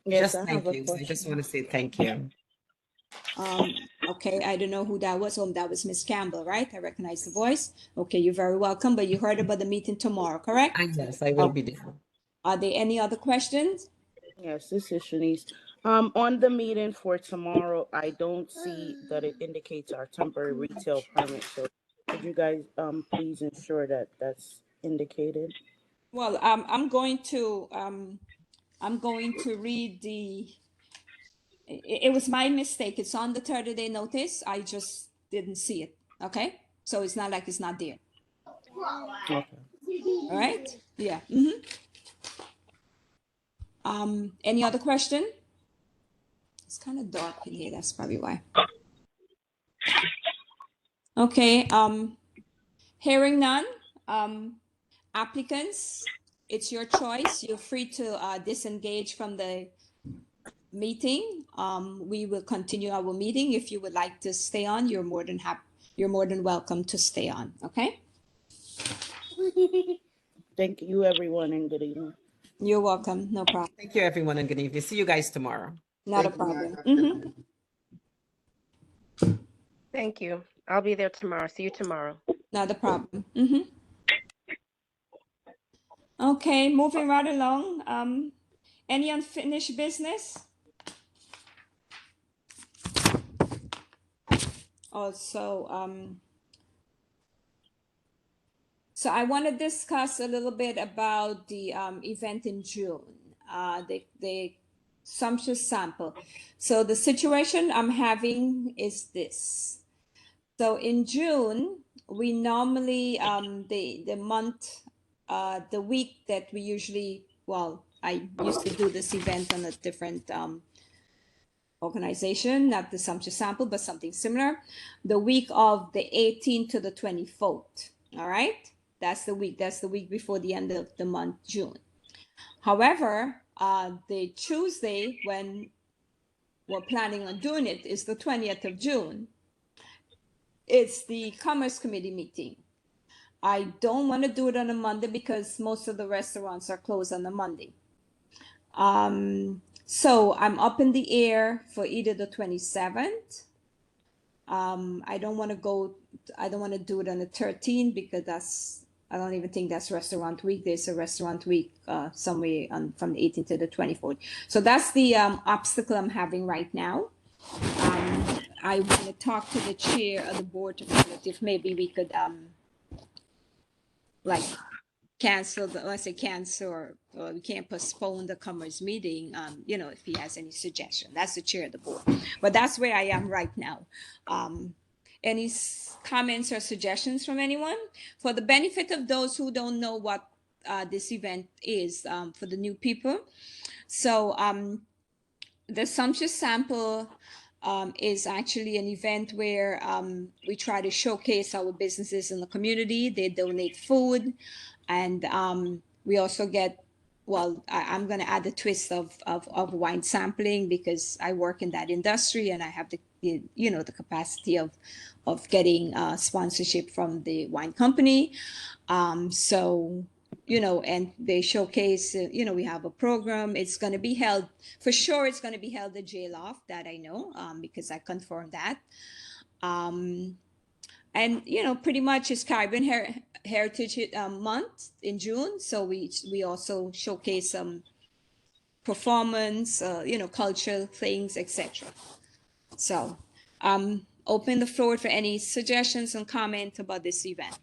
Yes, Just I have thank a you. I question. just want to say thank you. Okay, I don't know who that was. That was Miss Campbell, right? I recognize the voice. Okay, you're very welcome, but you heard about the meeting tomorrow, correct? Yes, I will be there. Are there any other questions? Yes, this is Shanice. On the meeting for tomorrow, I don't see that it indicates our temporary retail permit. So could you guys please ensure that that's indicated? Well, I'm going to read the. It was my mistake. It's on the 30-day notice. I just didn't see it. Okay, so it's not like it's not there. Okay. All right. Yeah. Any other question? It's kind of dark in here. That's probably why. Okay. Hearing none. Applicants, it's your choice. You're free to disengage from the meeting. We will continue our meeting. If you would like to stay on, you're more than welcome to stay on. Okay. Thank you, everyone, and good evening. You're welcome. No problem. Thank you, everyone, and good evening. See you guys tomorrow. Not a Thank you, problem. ma'am. Thank you. I'll be there tomorrow. See you tomorrow. Not a problem. Okay, moving right along. Any unfinished business? Also, so I want to discuss a little bit about the event in June, the sumptuous sample. So the situation I'm having is this. So in June, we normally, the month, the week that we usually, well, I used to do this event on a different organization, not the sumptuous sample, but something similar. The week of the 18th to the 24th, all right? That's the week before the end of the month, June. However, the Tuesday when we're planning on doing it is the 20th of June. It's the Commerce Committee meeting. I don't want to do it on a Monday because most of the restaurants are closed on a Monday. So I'm up in the air for either the 27th. I don't want to do it on the 13th because I don't even think that's restaurant week. There's a restaurant week somewhere from the 18th to the 24th. So that's the obstacle I'm having right now. I want to talk to the chair of the board to find out if maybe we could like cancel or we can't postpone the Commerce meeting, if he has any suggestion. That's the chair of the board. But that's where I am right now. Any comments or suggestions from anyone? For the benefit of those who don't know what this event is, for the new people. So the Sumptuous Sample is actually an event where we try to showcase our businesses in the community. They donate food, and we also get, well, I'm going to add the twist of wine sampling because I work in that industry and I have the capacity of getting sponsorship from the wine company. So, and they showcase, we have a program. It's going to be held, for sure, it's going to be held at J Loft, that I know, because I confirmed that. And, pretty much it's Caribbean Heritage Month in June. So we also showcase some performance, cultural things, etc. So open the floor for any suggestions and comments about this event.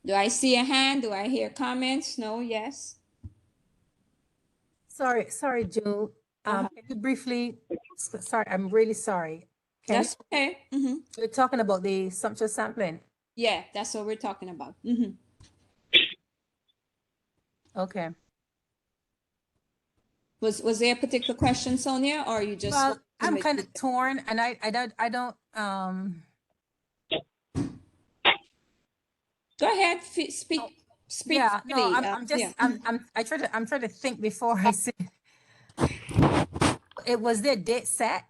Do I see a hand? Do I hear comments? No, yes? Sorry, June. Can you briefly, sorry, I'm really sorry. That's okay. We're talking about the sumptuous sampling. Yeah, that's what we're talking about. Okay. Was there a particular question, Sonia, or you just? Well, I'm kind of torn, and I don't. Go ahead, speak. Yeah, no, freely. I'm trying to think before I say. It was their date set?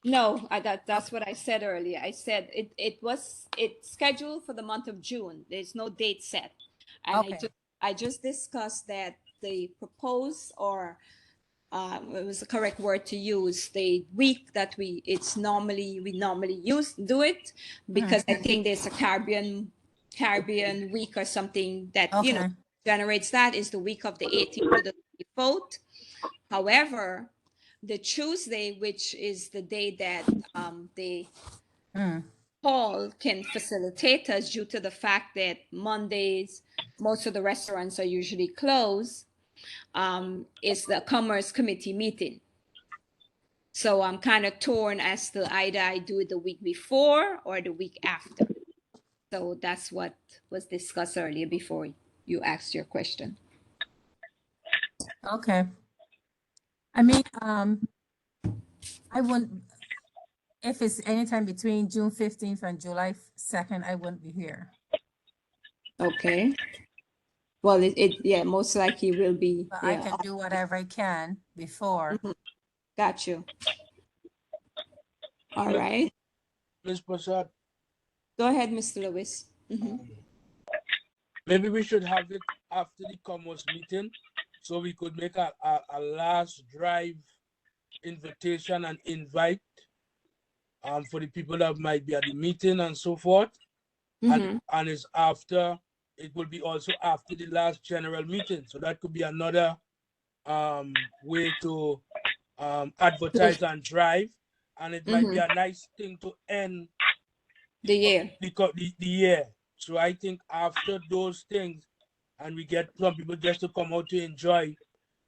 No, that's what I said earlier. I said it's scheduled for the month of June. There's no date set, and Okay. I just discussed that the proposed, or it was the correct word to use, the week that we normally do it, because I think there's a Caribbean week or something that generates that, is the week of the 18th to the 24th. However, the Tuesday, which is the day that the hall can facilitate us, due to the fact that Mondays most of the restaurants are usually closed, is the Commerce Committee meeting. So I'm kind of torn as to either I do it the week before or the week after. So that's what was discussed earlier before you asked your question. Okay. I mean, I wouldn't, if it's anytime between June 15th and July 2nd, I wouldn't be here. Okay. Well, yeah, most likely will be, But I yeah. can do whatever I can before. Got you. All Ms. right. Ms. Prasad, Go ahead, Mr. Lewis. maybe we should have it after the commerce meeting, so we could make a last drive invitation and invite for the people that might be at the meeting and so forth. And it's after, it will be also after the last general meeting. So that could be another way to advertise and drive. And it might be a nice thing to end the year. The year. So I think after those things, and we get some people just to come out to enjoy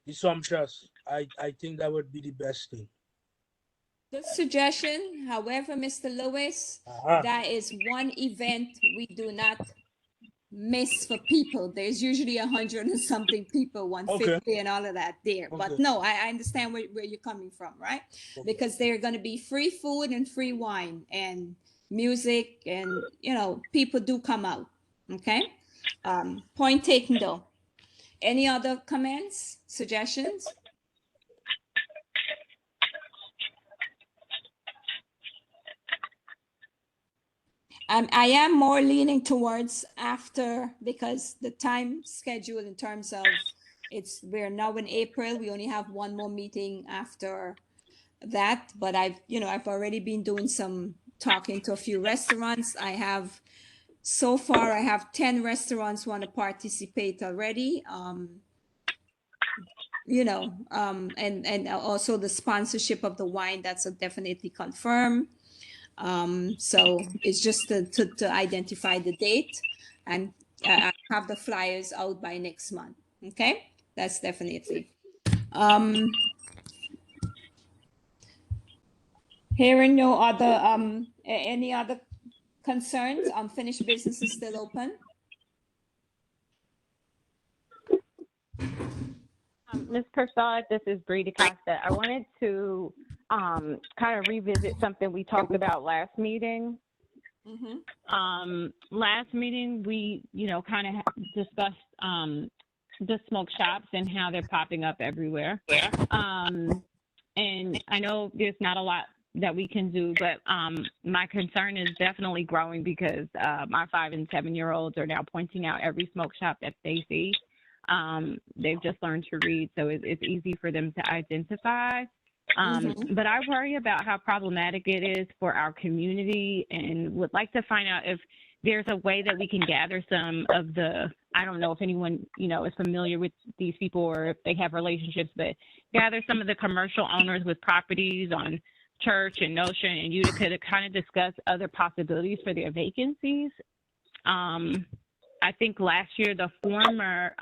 the sumptuous, I think that would be the best thing. Good suggestion. However, Mr. Lewis, that is one event we do not miss for people. There's usually 100 and something people, 150 and all of that there. But no, I understand where you're coming from, right? Because they're going to be free food and free wine and music, and people do come out. Okay. Point taken though. Any other comments, suggestions? I am more leaning towards after, because the time schedule in terms of we're now in April, we only have one more meeting after that, but I've already been doing some talking to a few restaurants. So far I have 10 restaurants want to participate already. And also the sponsorship of the wine, that's definitely confirmed. So it's just to identify the date, and I have the flyers out by next month. Okay, that's definitely. Hearing no other any other concerns, unfinished business is still open. Ms. Prasad, this is Bree DaCosta. I wanted to kind of revisit something we talked about last meeting. Last meeting, we, kind of discussed the smoke shops and how they're popping up everywhere. And I know there's not a lot that we can do, but my concern is definitely growing because my 5 and 7-year-olds are now pointing out every smoke shop that they see. They've just learned to read, so it's easy for them to identify. But I worry about how problematic it is for our community, and would like to find out if there's a way that we can gather some of the, I don't know if anyone, is familiar with these people or if they have relationships, but gather some of the commercial owners with properties on Church and Notion and Utica to kind of discuss other possibilities for their vacancies. I think last year the former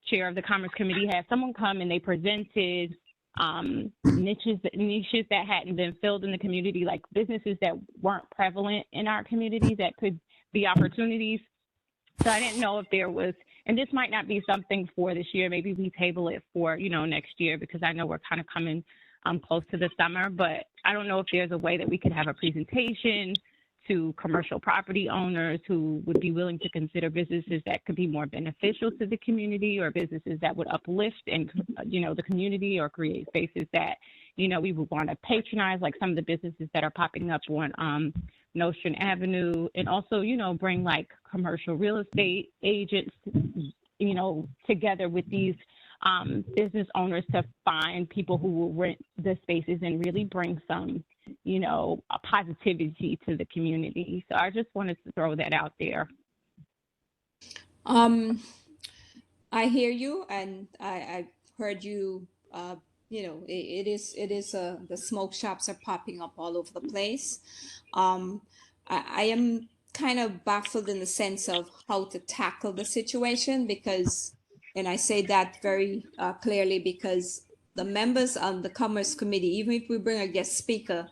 chair of the Commerce Committee had someone come and they presented niches that hadn't been filled in the community, like businesses that weren't prevalent in our community that could be opportunities. So I didn't know if there was, and this might not be something for this year, maybe we table it for, next year, because I know we're kind of coming close to the summer, but I don't know if there's a way that we could have a presentation to commercial property owners who would be willing to consider businesses that could be more beneficial to the community, or businesses that would uplift and, the community, or create spaces that, we would want to patronize, like some of the businesses that are popping up on Nostrand Avenue, and also, bring like commercial real estate agents, together with these business owners to find people who will rent the spaces and really bring some, a positivity to the community. So I just wanted to throw that out there. I hear you, and I heard you. It is the smoke shops are popping up all over the place. I am kind of baffled in the sense of how to tackle the situation, because, and I say that very clearly, because the members on the Commerce Committee, even if we bring a guest speaker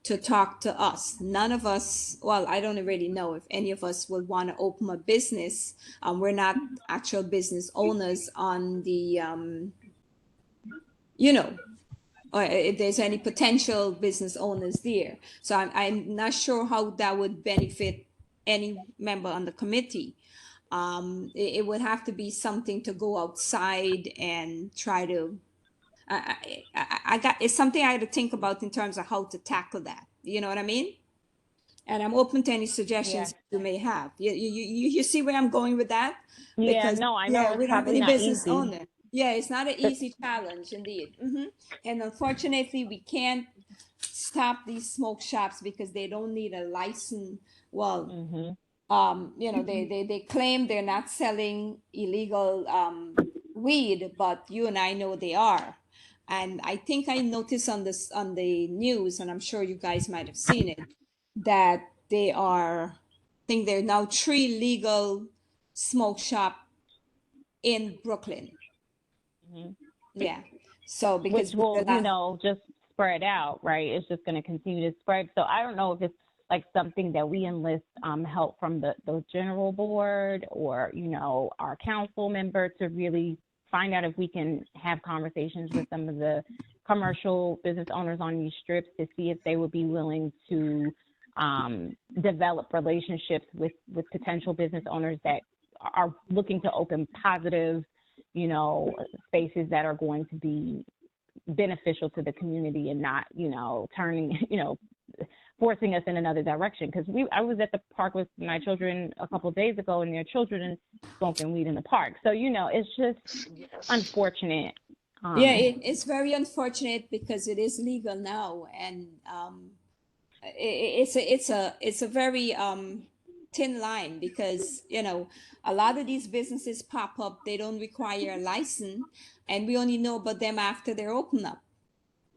to talk to us, none of us, well, I don't really know if any of us would want to open a business. We're not actual business owners on the, or if there's any potential business owners there. So I'm not sure how that would benefit any member on the committee. It would have to be something to go outside and try to, it's something I had to think about in terms of how to tackle that. You know what I mean? And I'm open to any suggestions you may have. You see where I'm going with that? Yeah, no, I know we it's don't have probably any not business easy. owner. Yeah, it's not an easy challenge, indeed. And unfortunately, we can't stop these smoke shops because they don't need a license. Well, you know, they claim they're not selling illegal weed, but you and I know they are. And I think I noticed on the news, and I'm sure you guys might have seen it, that they are, I think there are now 3 legal smoke shop in Brooklyn. Yeah. So because which will, the last- you know, just spread out, right? It's just going to continue to spread. So I don't know if it's like something that we enlist help from the general board or, you know, our council member to really find out if we can have conversations with some of the commercial business owners on these strips to see if they would be willing to develop relationships with potential business owners that are looking to open positive, you know, spaces that are going to be beneficial to the community and not, you know, turning, you know, forcing us in another direction. Because I was at the park with my children a couple of days ago, and their children smoking weed in the park. So, you know, it's just unfortunate. Yeah, it's very unfortunate because it is legal now, and it's a very thin line because, you know, a lot of these businesses pop up, they don't require a license, and we only know about them after they're open up.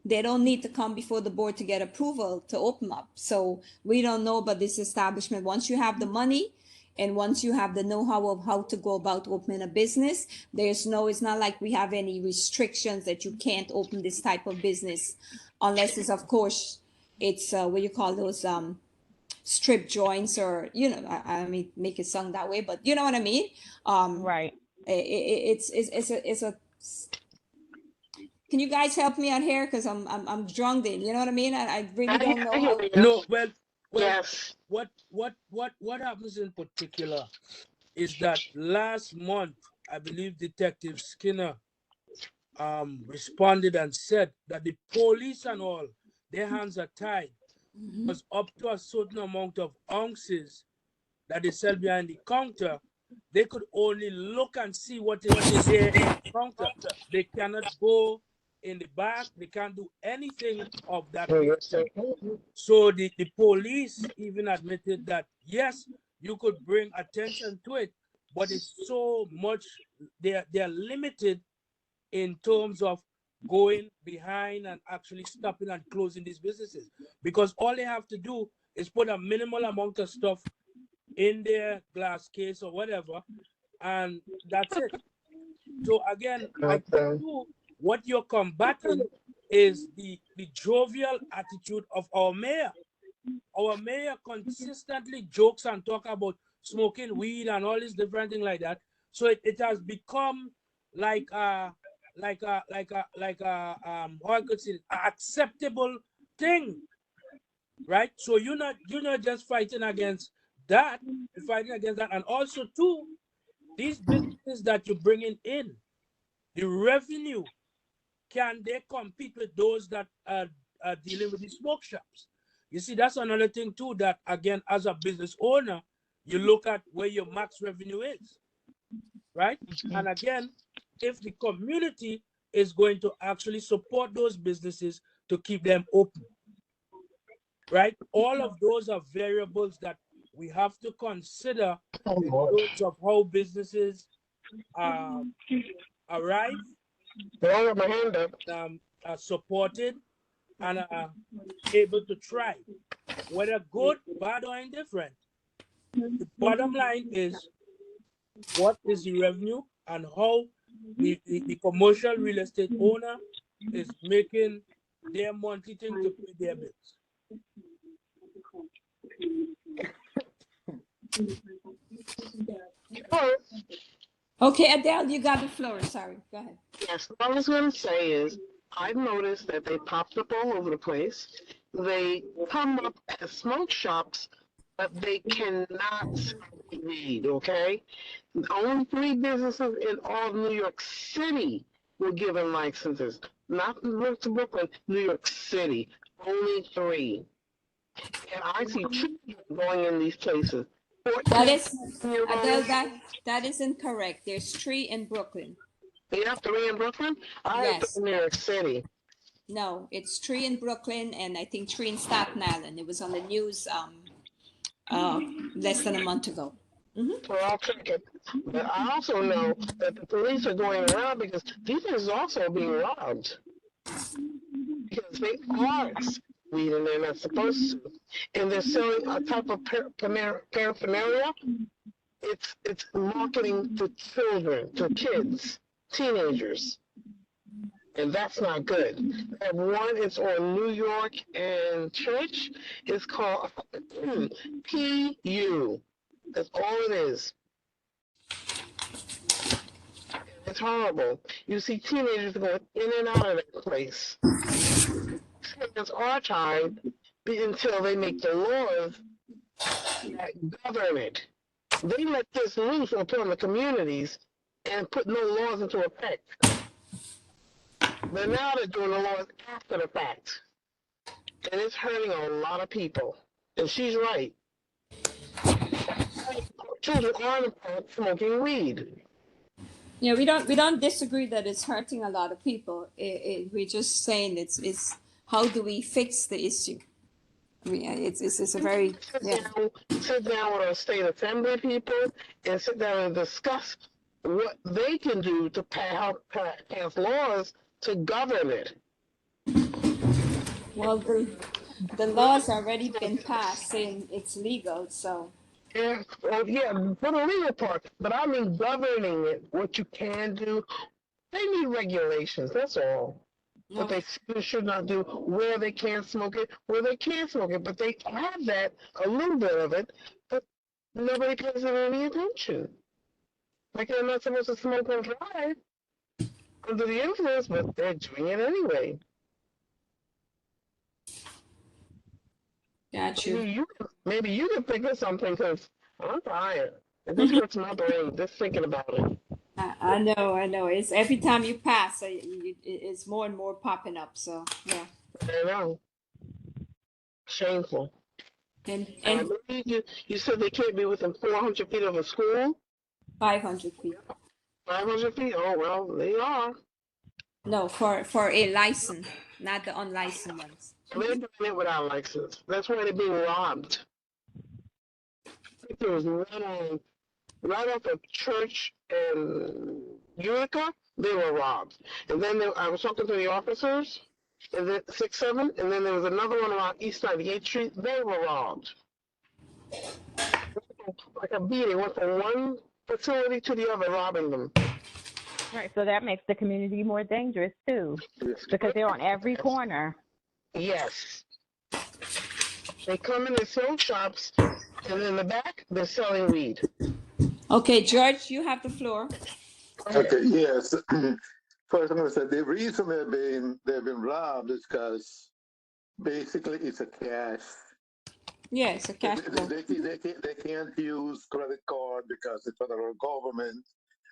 They don't need to come before the board to get approval to open up. So we don't know about this establishment. Once you have the money and once you have the know-how of how to go about opening a business, it's not like we have any restrictions that you can't open this type of business unless it's, of course, it's what you call those strip joints, or, you know, I mean, make it sound that way, but you know what I mean? Right. It's a can you guys help me out here? Because I'm drunk in, you know what I mean? I really don't know how. No, well, Yes. what happens in particular is that last month, I believe Detective Skinner responded and said that the police and all, their hands are tied, because up to a certain amount of ounces that they sell behind the counter, they could only look and see what is there in the counter. They cannot go in the back, they can't do anything of that nature. So the police even admitted that, yes, you could bring attention to it, but it's so much, they're limited in terms of going behind and actually stopping and closing these businesses, because all they have to do is put a minimal amount of stuff in their glass case or whatever, and that's it. So again, I think too, what you're combating is the jovial attitude of our mayor. Our mayor consistently jokes and talk about smoking weed and all this different thing like that. So it has become like how I could say, an acceptable thing, right? So you're not just fighting against that, you're fighting against that, and also too, these businesses that you're bringing in, the revenue, can they compete with those that are dealing with the smoke shops? You see, that's another thing too, that again, as a business owner, you look at where your max revenue is, right? And again, if the community is going to actually support those businesses to keep them open, right? All of those are variables that we have to consider in terms of how businesses arrive, are supported, and are able to thrive, whether good, bad, or indifferent. The bottom line is, what is the revenue and how the commercial real estate owner is making their monthly thing to pay their bills. Okay, Adele, you got the floor. Sorry, go ahead. Yes, what I was going to say is, I've noticed that they popped up all over the place. They come up as smoke shops, but they cannot smoke weed, okay? Only 3 businesses in all of New York City were given licenses. Not Brooklyn, New York City. Only 3. And I see children going in these places. That is, 14-year-olds. Adele, that is incorrect. There's 3 in Brooklyn. You have 3 in Brooklyn? I have Yes. 3 in New York City. No, it's 3 in Brooklyn and I think 3 in Staten Island. It was on the news less than a month ago. Well, I'll check it. But I also know that the police are going around because these things are also being robbed. Because they are weed and they're not supposed to. And they're selling a type of paraphernalia. It's marketing to children, to kids, teenagers. And that's not good. I have one, it's on New York and Church. It's called PU. That's all it is. It's horrible. You see teenagers going in and out of that place. It's our time until they make the laws that govern it. They let this loose upon the communities and put no laws into effect. But now they're doing the laws after the fact. And it's hurting a lot of people. And she's right. Children are in the park smoking weed. Yeah, we don't disagree that it's hurting a lot of people. We're just saying it's how do we fix the issue? I mean, it's a very Sit down with our state assembly people and sit down and discuss what they can do to pass laws to govern it. Well, the law's already been passed saying it's legal, so. Yeah, well, yeah, for the legal part, but I mean governing it, what you can do. They need regulations, that's all. What they should not do, where they can smoke it, where they can't smoke it. But they have that, a little bit of it, but nobody pays it any attention. Like they're not supposed to smoke and drive under the influence, but they're doing it anyway. Got you. Maybe you can think of something because I'm tired. It just hurts my brain just thinking about it. I know. It's every time you pass, it's more and more popping up. So yeah. I know. Shameful. And I believe you said they can't be within 400 feet of a school. 500 feet. 500 feet. Oh well, they are. No, for a license, not the unlicensed ones. They're doing it without license. That's why they're being robbed. I think there was one right off of Church and Utica. They were robbed, and then I was talking to the officers, and then 6-7, and then there was another one around East 98th Street. They were robbed. Like a beating, went from one facility to the other, robbing them. Right, so that makes the community more dangerous too, because they're on every corner. Yes. They come in smoke shops, and in the back, they're selling weed. Okay, George, you have the floor. Okay, yes. First, I'm going to say the reason they've been robbed is because basically it's a cash. Yeah, it's a cash flow. They can't use credit card because the federal government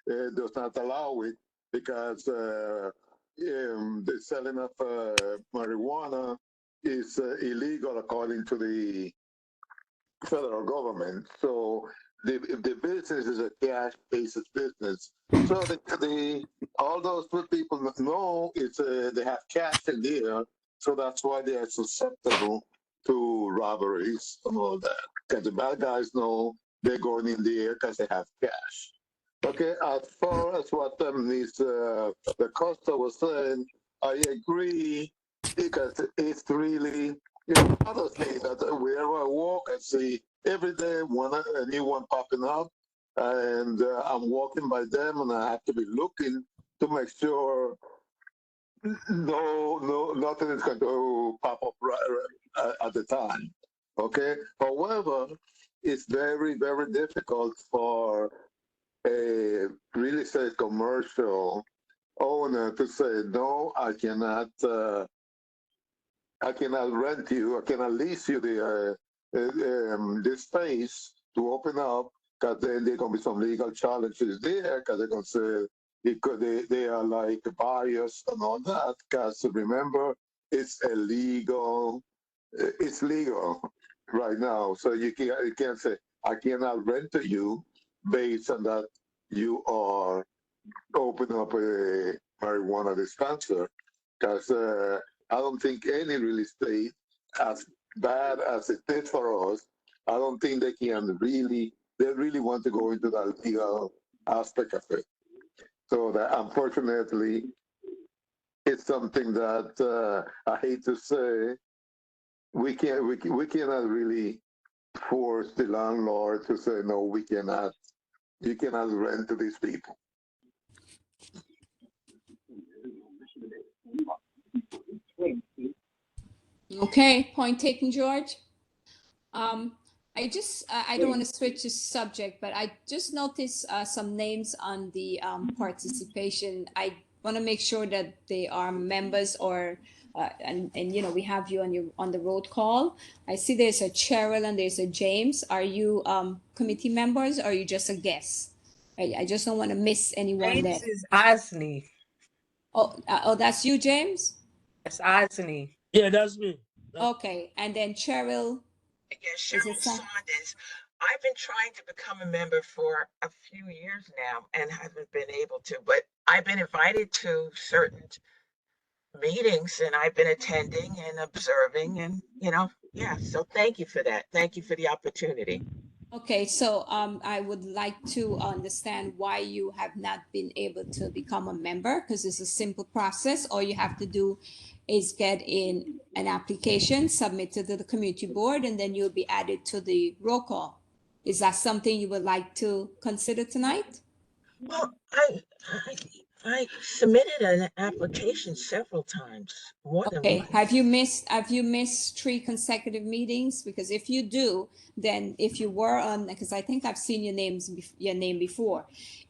does not allow it because the selling of marijuana is illegal according to the federal government. So the business is a cash-based business. So all those people know they have cash in there, so that's why they are susceptible to robberies and all that. Because the bad guys know they're going in there because they have cash. Okay, as far as what the Costa was saying, I agree because it's really, other thing that wherever I walk, I see every day a new one popping up, and I'm walking by them, and I have to be looking to make sure nothing is going to pop up right at the time. Okay. However, it's very, very difficult for a real estate commercial owner to say, no, I cannot rent you, I cannot lease you the space to open up, because then there going to be some legal challenges there, because they're going to say they are like biased and all that, because remember, it's illegal. It's legal right now. So you can't say, I cannot rent to you based on that you are open up a marijuana dispenser, because I don't think any real estate, as bad as it is for us, I don't think they really want to go into that legal aspect of it. So that unfortunately, it's something that I hate to say, we cannot really force the landlord to say, no, you cannot rent to these people. Okay, point taken, George. I don't want to switch the subject, but I just noticed some names on the participation. I want to make sure that they are members or and you know, we have you on the road call. I see there's a Cheryl and there's a James. Are you committee members or are you just a guest? I just don't want to miss anyone there. James is Osney. Oh, that's you, James? That's Osney. Yeah, that's me. Okay, and then Cheryl. Yes, Cheryl Saunders. I've been trying to become a member for a few years now and haven't been able to, but I've been invited to certain meetings and I've been attending and observing and, yeah, so thank you for that. Thank you for the opportunity. Okay, so I would like to understand why you have not been able to become a member, because it's a simple process. All you have to do is get in an application, submit it to the community board, and then you'll be added to the roll call. Is that something you would like to consider tonight? Well, I submitted an application several times, more than Okay, once. have you missed 3 consecutive meetings? Because if you do, then if you were on, because I think I've seen your name before.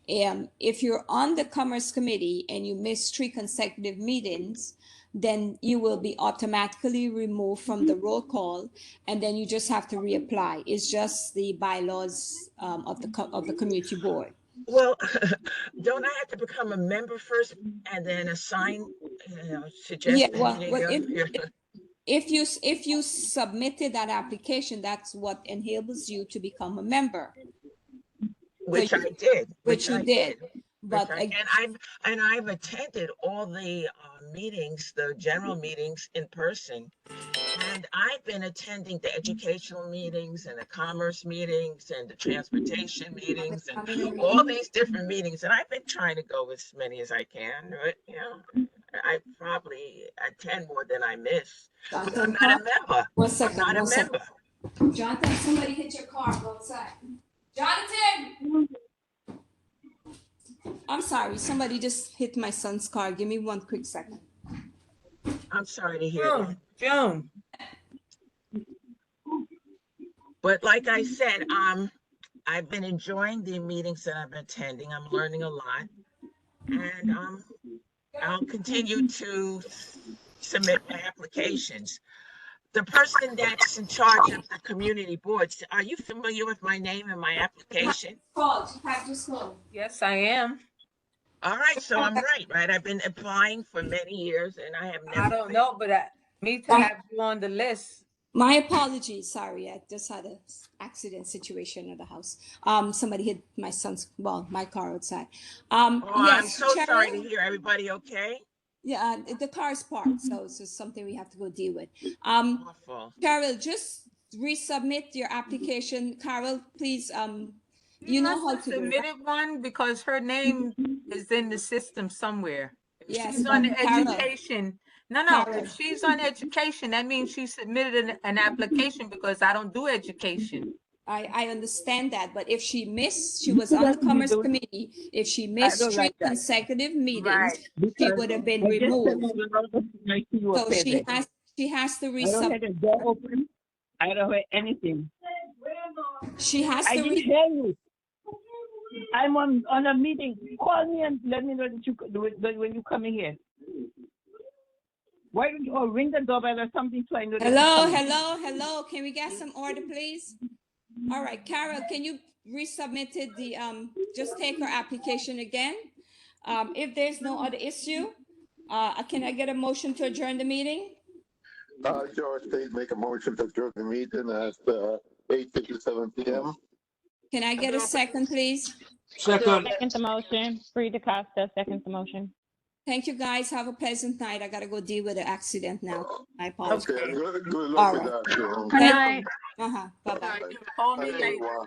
If you're on the Commerce Committee and you miss 3 consecutive meetings, then you will be automatically removed from the roll call, and then you just have to reapply. It's just the bylaws of the community board. Well, don't I have to become a member first and then assign, suggest? Yeah, well, if you submitted that application, that's what enables you to become a member. Which I did. Which you did. But and I've attended all the meetings, the general meetings in person, and I've been attending the educational meetings and the commerce meetings and the transportation meetings and all these different meetings, and I've been trying to go as many as I can. But, I probably attend more than I miss. I'm not a member. One second. I'm not a member. Jonathan, somebody hit your car. Go outside. Jonathan! I'm sorry, somebody just hit my son's car. Give me 1 quick second. I'm sorry to hear that. Joan. But like I said, I've been enjoying the meetings that I've been attending. I'm learning a lot, and I'll continue to submit my applications. The person that's in charge of the community boards, are you familiar with my name and my application? Yes, I am. All right, so I'm right? I've been applying for many years and I have never. I don't know, but me to have you on the list. My apologies. Sorry, I just had an accident situation at the house. Somebody hit my my car outside. Yes, I'm so Cheryl, sorry to hear. Everybody okay? Yeah, the car's parked, so it's just something we have to go deal with. Awful. Carol, just resubmit your application. Carol, please. You know how to submit one because her name is in the system somewhere. If yes, she's on the Carol, education. No. Carol. If she's on education, that means she submitted an application because I don't do education. I understand that, but if she was on the Commerce Committee, if she missed 3 consecutive meetings, she would have been removed. So she has to resubmit. I don't have the door open. I don't have anything. She has to. I didn't hear you. I'm on a meeting. Call me and let me know that you could do it when you come in here. Why don't you ring the doorbell or something so I know that you're Hello, coming? hello. Can we get some order, please? All right, Carol, can you resubmitted the, just take her application again? If there's no other issue, can I get a motion to adjourn the meeting? George State make a motion to adjourn the meeting at 8:57 p.m. Can I get a second, please? Second. Second the motion. Free DaCosta, second the motion. Thank you, guys. Have a pleasant night. I gotta go deal with the accident now. I apologize. Okay, good All luck with right. that. Good night. Uh-huh. Bye-bye. Bye, everyone.